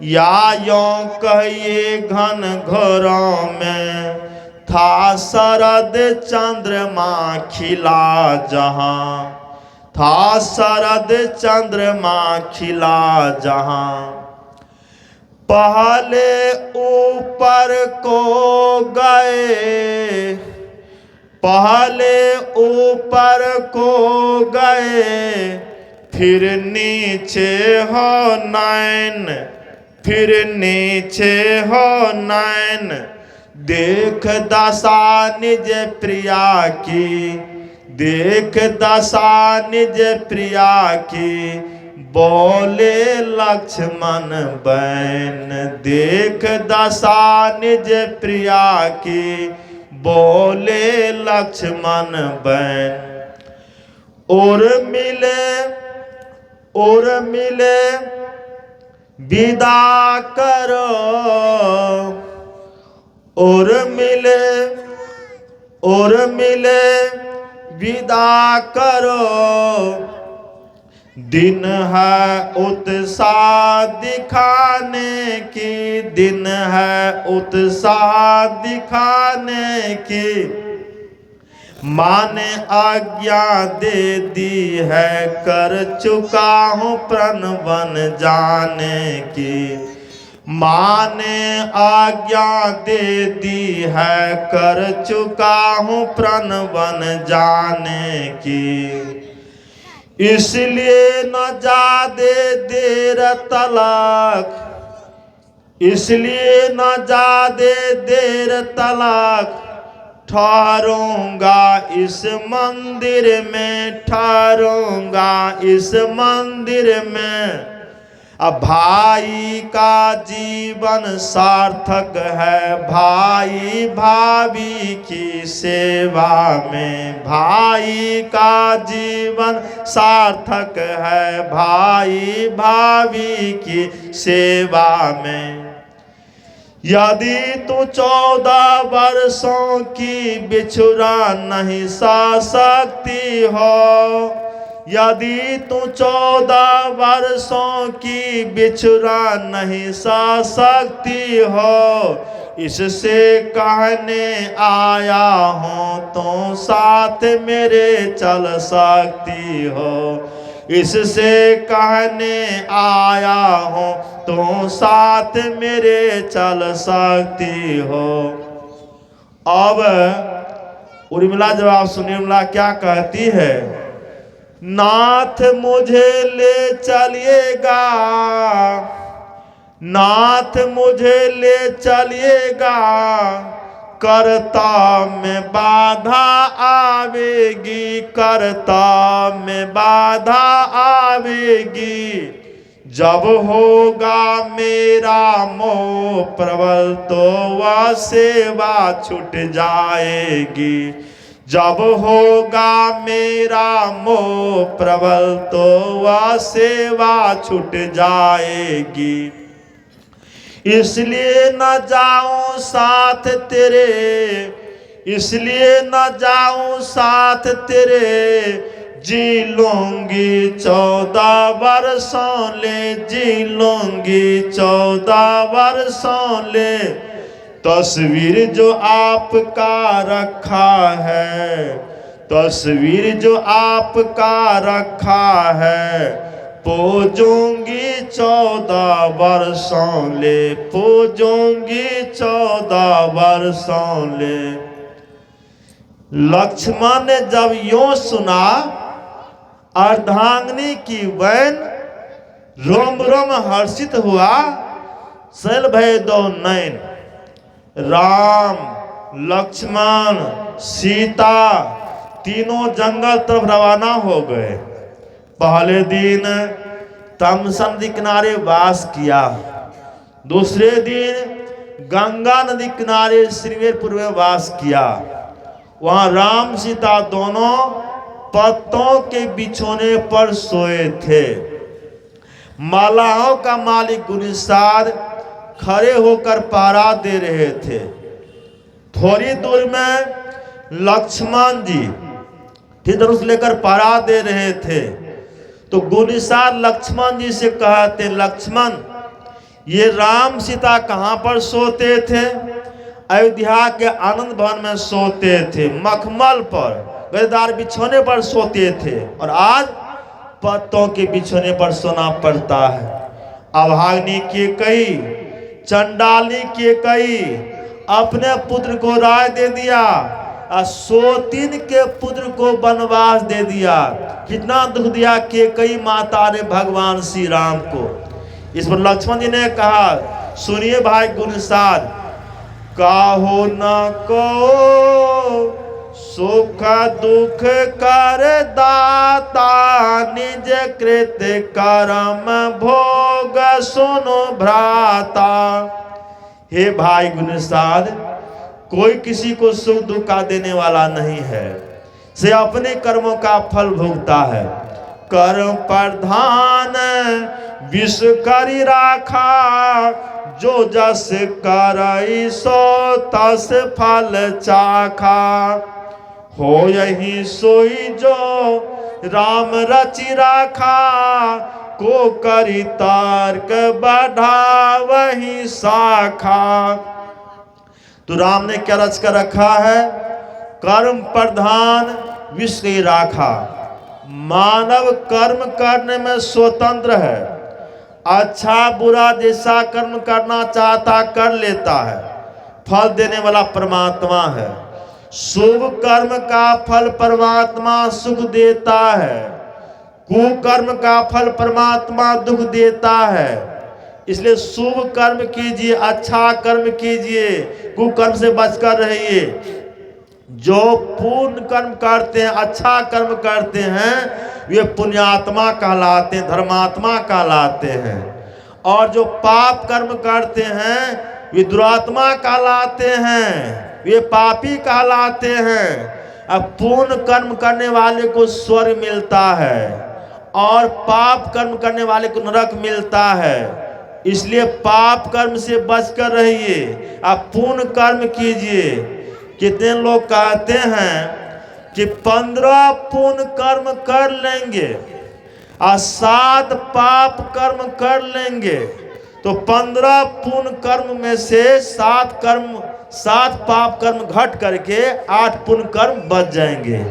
या यों कहिए घन घोरों में, था शरद चंद्रमा खिला जहां, था शरद चंद्रमा खिला जहां। पहले ऊपर को गए, पहले ऊपर को गए, फिर नीचे हो नैन, फिर नीचे हो नैन, देख दशा निज प्रिया की, देख दशा निज प्रिया की, बोले लक्ष्मण बैन, देख दशा निज प्रिया की, बोले लक्ष्मण बैन। और मिले विदा करो, और मिले विदा करो, दिन है उत्साह दिखाने की, दिन है उत्साह दिखाने की, माँ ने आज्ञा दे दी है, कर चुका हूँ प्रण बन जाने की, माँ ने आज्ञा दे दी है, कर चुका हूँ प्रण बन जाने की। इसलिए न जा दे देर तलाक, इसलिए न जा दे देर तलाक, ठहरूंगा इस मंदिर में, ठहरूंगा इस मंदिर में। अब भाई का जीवन सार्थक है, भाई भाभी की सेवा में, भाई का जीवन सार्थक है, भाई भाभी की सेवा में। यदि तू 14 वर्षों की बिछुड़ा नहीं सा सकती हो, यदि तू 14 वर्षों की बिछुड़ा नहीं सा सकती हो, इससे कहने आया हूँ तो साथ मेरे चल सकती हो, इससे कहने आया हूँ तो साथ मेरे चल सकती हो। अब उर्मिला जवाब सुनिए, उर्मिला क्या कहती है, नाथ मुझे ले चलिएगा, नाथ मुझे ले चलिएगा, करता में बाधा आवेगी, करता में बाधा आवेगी। जब होगा मेरा मोह प्रबल तो वह सेवा छूट जाएगी, जब होगा मेरा मोह प्रबल तो वह सेवा छूट जाएगी। इसलिए न जाऊं साथ तेरे, इसलिए न जाऊं साथ तेरे, जी लूंगी 14 वर्षों ले, जी लूंगी 14 वर्षों ले। तस्वीर जो आपका रखा है, तस्वीर जो आपका रखा है, पूजूंगी 14 वर्षों ले, पूजूंगी 14 वर्षों ले। लक्ष्मण ने जब यूं सुना, अर्धांगिनी की बहन रोम रोम हर्षित हुआ, सल भय दो नैन। राम, लक्ष्मण, सीता तीनों जंगल तरफ रवाना हो गए। पहले दिन तमसा नदी किनारे वास किया। दूसरे दिन गंगा नदी किनारे श्रीवेरपुर में वास किया। वहां राम सीता दोनों पत्तों के बिछोने पर सोए थे। मालाओं का मालिक गुलजार खड़े होकर पहरा दे रहे थे। थोड़ी दूर में लक्ष्मण जी धनुष लेकर पहरा दे रहे थे। तो गुलजार लक्ष्मण जी से कहते, लक्ष्मण ये राम सीता कहाँ पर सोते थे? अयोध्या के आनंद भवन में सोते थे, मखमल पर गद्देदार बिछोने पर सोते थे, और आज पत्तों के बिछोने पर सोना पड़ता है। अभाग्नि केकई, चंडाली केकई अपने पुत्र को राय दे दिया और सोतिन के पुत्र को वनवास दे दिया। कितना दुख दिया केकई माता ने भगवान श्री राम को। इस पर लक्ष्मण जी ने कहा, सुनिए भाई गुलजार, काहो न को सुख दुख कर दाता, निज कृत कर्म भोग सुनो भ्राता। हे भाई गुलजार, कोई किसी को सुख दुख का देने वाला नहीं है, से अपने कर्मों का फल भोगता है। कर्म प्रधान विष करी राखा, जो जस करई सो तस फल चाखा। हो यही सोई जो राम रचि राखा, को करी तर्क बढ़ा वही शाखा। तो राम ने क्या रच कर रखा है? कर्म प्रधान विषय राखा। मानव कर्म करने में स्वतंत्र है, अच्छा बुरा जैसा कर्म करना चाहता कर लेता है, फल देने वाला परमात्मा है। शुभ कर्म का फल परमात्मा सुख देता है, कुकर्म का फल परमात्मा दुख देता है। इसलिए शुभ कर्म कीजिए, अच्छा कर्म कीजिए, कुकर्म से बचकर रहिए। जो पूर्ण कर्म करते हैं, अच्छा कर्म करते हैं, वे पुण्यात्मा कहलाते हैं, धर्मात्मा कहलाते हैं। और जो पाप कर्म करते हैं वे दुरात्मा कहलाते हैं, वे पापी कहलाते हैं। अब पूर्ण कर्म करने वाले को स्वर्ग मिलता है और पाप कर्म करने वाले को नरक मिलता है। इसलिए पाप कर्म से बचकर रहिए, आप पूर्ण कर्म कीजिए। कितने लोग कहते हैं कि 15 पूर्ण कर्म कर लेंगे और 7 पाप कर्म कर लेंगे, तो 15 पूर्ण कर्म में से 7 पाप कर्म घट करके 8 पुण्य कर्म बच जाएंगे।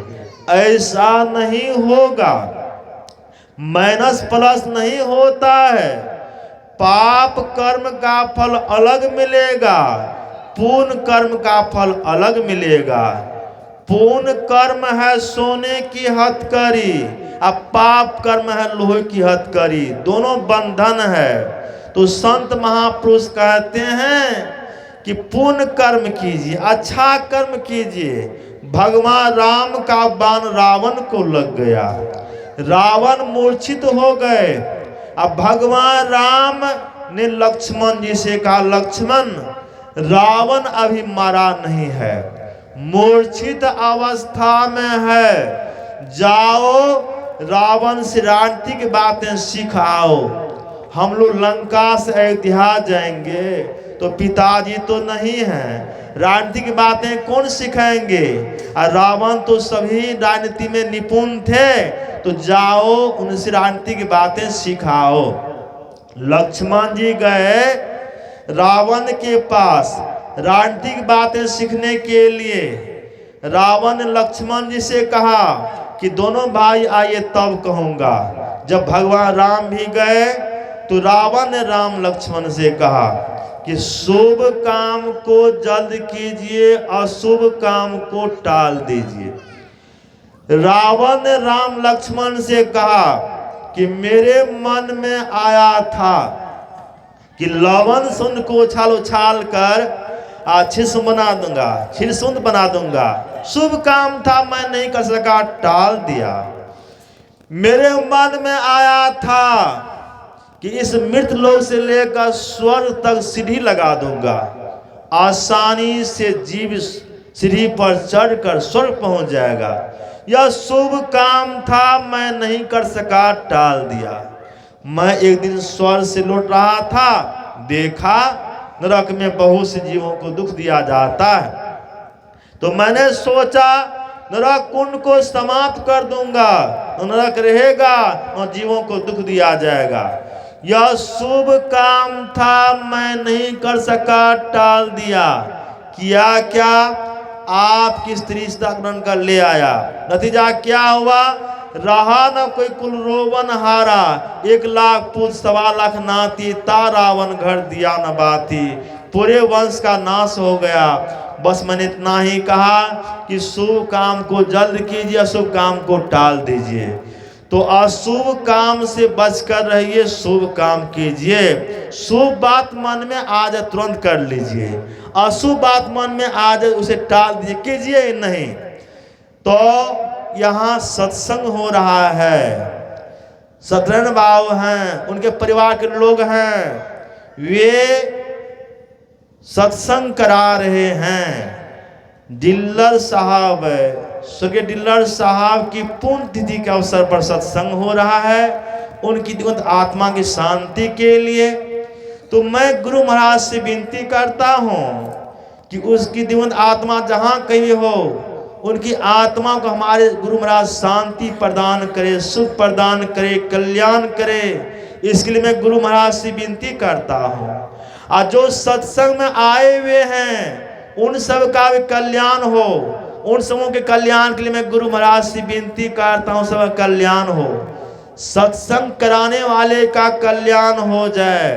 ऐसा नहीं होगा, माइनस प्लस नहीं होता है। पाप कर्म का फल अलग मिलेगा, पूर्ण कर्म का फल अलग मिलेगा। पूर्ण कर्म है सोने की हथकड़ी, अब पाप कर्म है लोहे की हथकड़ी, दोनों बंधन है। तो संत महापुरुष कहते हैं कि पुण्य कर्म कीजिए, अच्छा कर्म कीजिए। भगवान राम का बाण रावण को लग गया, रावण मूर्छित हो गए। अब भगवान राम ने लक्ष्मण जी से कहा, लक्ष्मण रावण अभी मारा नहीं है, मूर्छित अवस्था में है, जाओ रावण से राजनीति की बातें सिखाओ। हम लोग लंका से अयोध्या जाएंगे तो पिताजी तो नहीं हैं, राजनीति की बातें कौन सिखाएंगे? और रावण तो सभी राजनीति में निपुण थे, तो जाओ उनसे राजनीति की बातें सिखाओ। लक्ष्मण जी गए रावण के पास राजनीतिक बातें सीखने के लिए। रावण ने लक्ष्मण जी से कहा कि दोनों भाई आइए तब कहूँगा। जब भगवान राम भी गए तो रावण ने राम लक्ष्मण से कहा कि शुभ काम को जल्द कीजिए, अशुभ काम को टाल दीजिए। रावण ने राम लक्ष्मण से कहा कि मेरे मन में आया था कि लवण सुंद को उछाल उछाल कर छिस्म बना दूंगा, छिलसुंद बना दूंगा। शुभ काम था, मैं नहीं कर सका, टाल दिया। मेरे मन में आया था कि इस मृत लोक से लेकर स्वर्ग तक सीढ़ी लगा दूंगा, आसानी से जीव सीढ़ी पर चढ़कर स्वर्ग पहुंच जाएगा। यह शुभ काम था, मैं नहीं कर सका, टाल दिया। मैं एक दिन स्वर्ग से लौट रहा था, देखा नरक में बहुत से जीवों को दुख दिया जाता है। तो मैंने सोचा नरक कुंड को समाप्त कर दूंगा, तो नरक रहेगा और जीवों को दुख दिया जाएगा। यह शुभ काम था, मैं नहीं कर सका, टाल दिया। किया क्या? आपकी स्त्री ग्रहण कर ले आया। नतीजा क्या हुआ? रहा न कोई कुल रोवन हारा, 1 लाख पुत्र 1.25 लाख नाती, तारावन घर दिया न बाती। पूरे वंश का नाश हो गया। बस मैंने इतना ही कहा कि शुभ काम को जल्द कीजिए, अशुभ काम को टाल दीजिए। तो अशुभ काम से बचकर रहिए, शुभ काम कीजिए। शुभ बात मन में आ जाए तुरंत कर लीजिए, अशुभ बात मन में आ जाए उसे टाल दीजिए, कीजिए नहीं। तो यहाँ सत्संग हो रहा है, सतरन बाबू हैं, उनके परिवार के लोग हैं, वे सत्संग करा रहे हैं। डिल्लर साहब, स्वर्गीय डिल्लर साहब की पुण्यतिथि के अवसर पर सत्संग हो रहा है, उनकी दिवंगत आत्मा की शांति के लिए। तो मैं गुरु महाराज से विनती करता हूँ कि उसकी दिवंगत आत्मा जहाँ कहीं हो, उनकी आत्मा को हमारे गुरु महाराज शांति प्रदान करे, सुख प्रदान करे, कल्याण करे। इसके लिए मैं गुरु महाराज से विनती करता हूँ। और जो सत्संग में आए हुए हैं उन सब का भी कल्याण हो, उन सबों के कल्याण के लिए मैं गुरु महाराज से विनती करता हूँ, सब कल्याण हो। सत्संग कराने वाले का कल्याण हो जाए,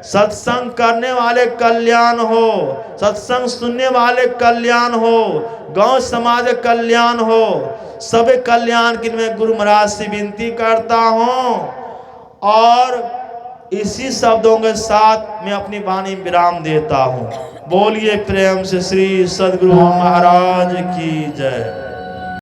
सत्संग करने वाले कल्याण हो, सत्संग सुनने वाले कल्याण हो, गांव समाज कल्याण हो, सब कल्याण के लिए मैं गुरु महाराज से विनती करता हूँ। और इसी शब्दों के साथ मैं अपनी वाणी विराम देता हूँ। बोलिए प्रेम से श्री सद्गुरु महाराज की जय।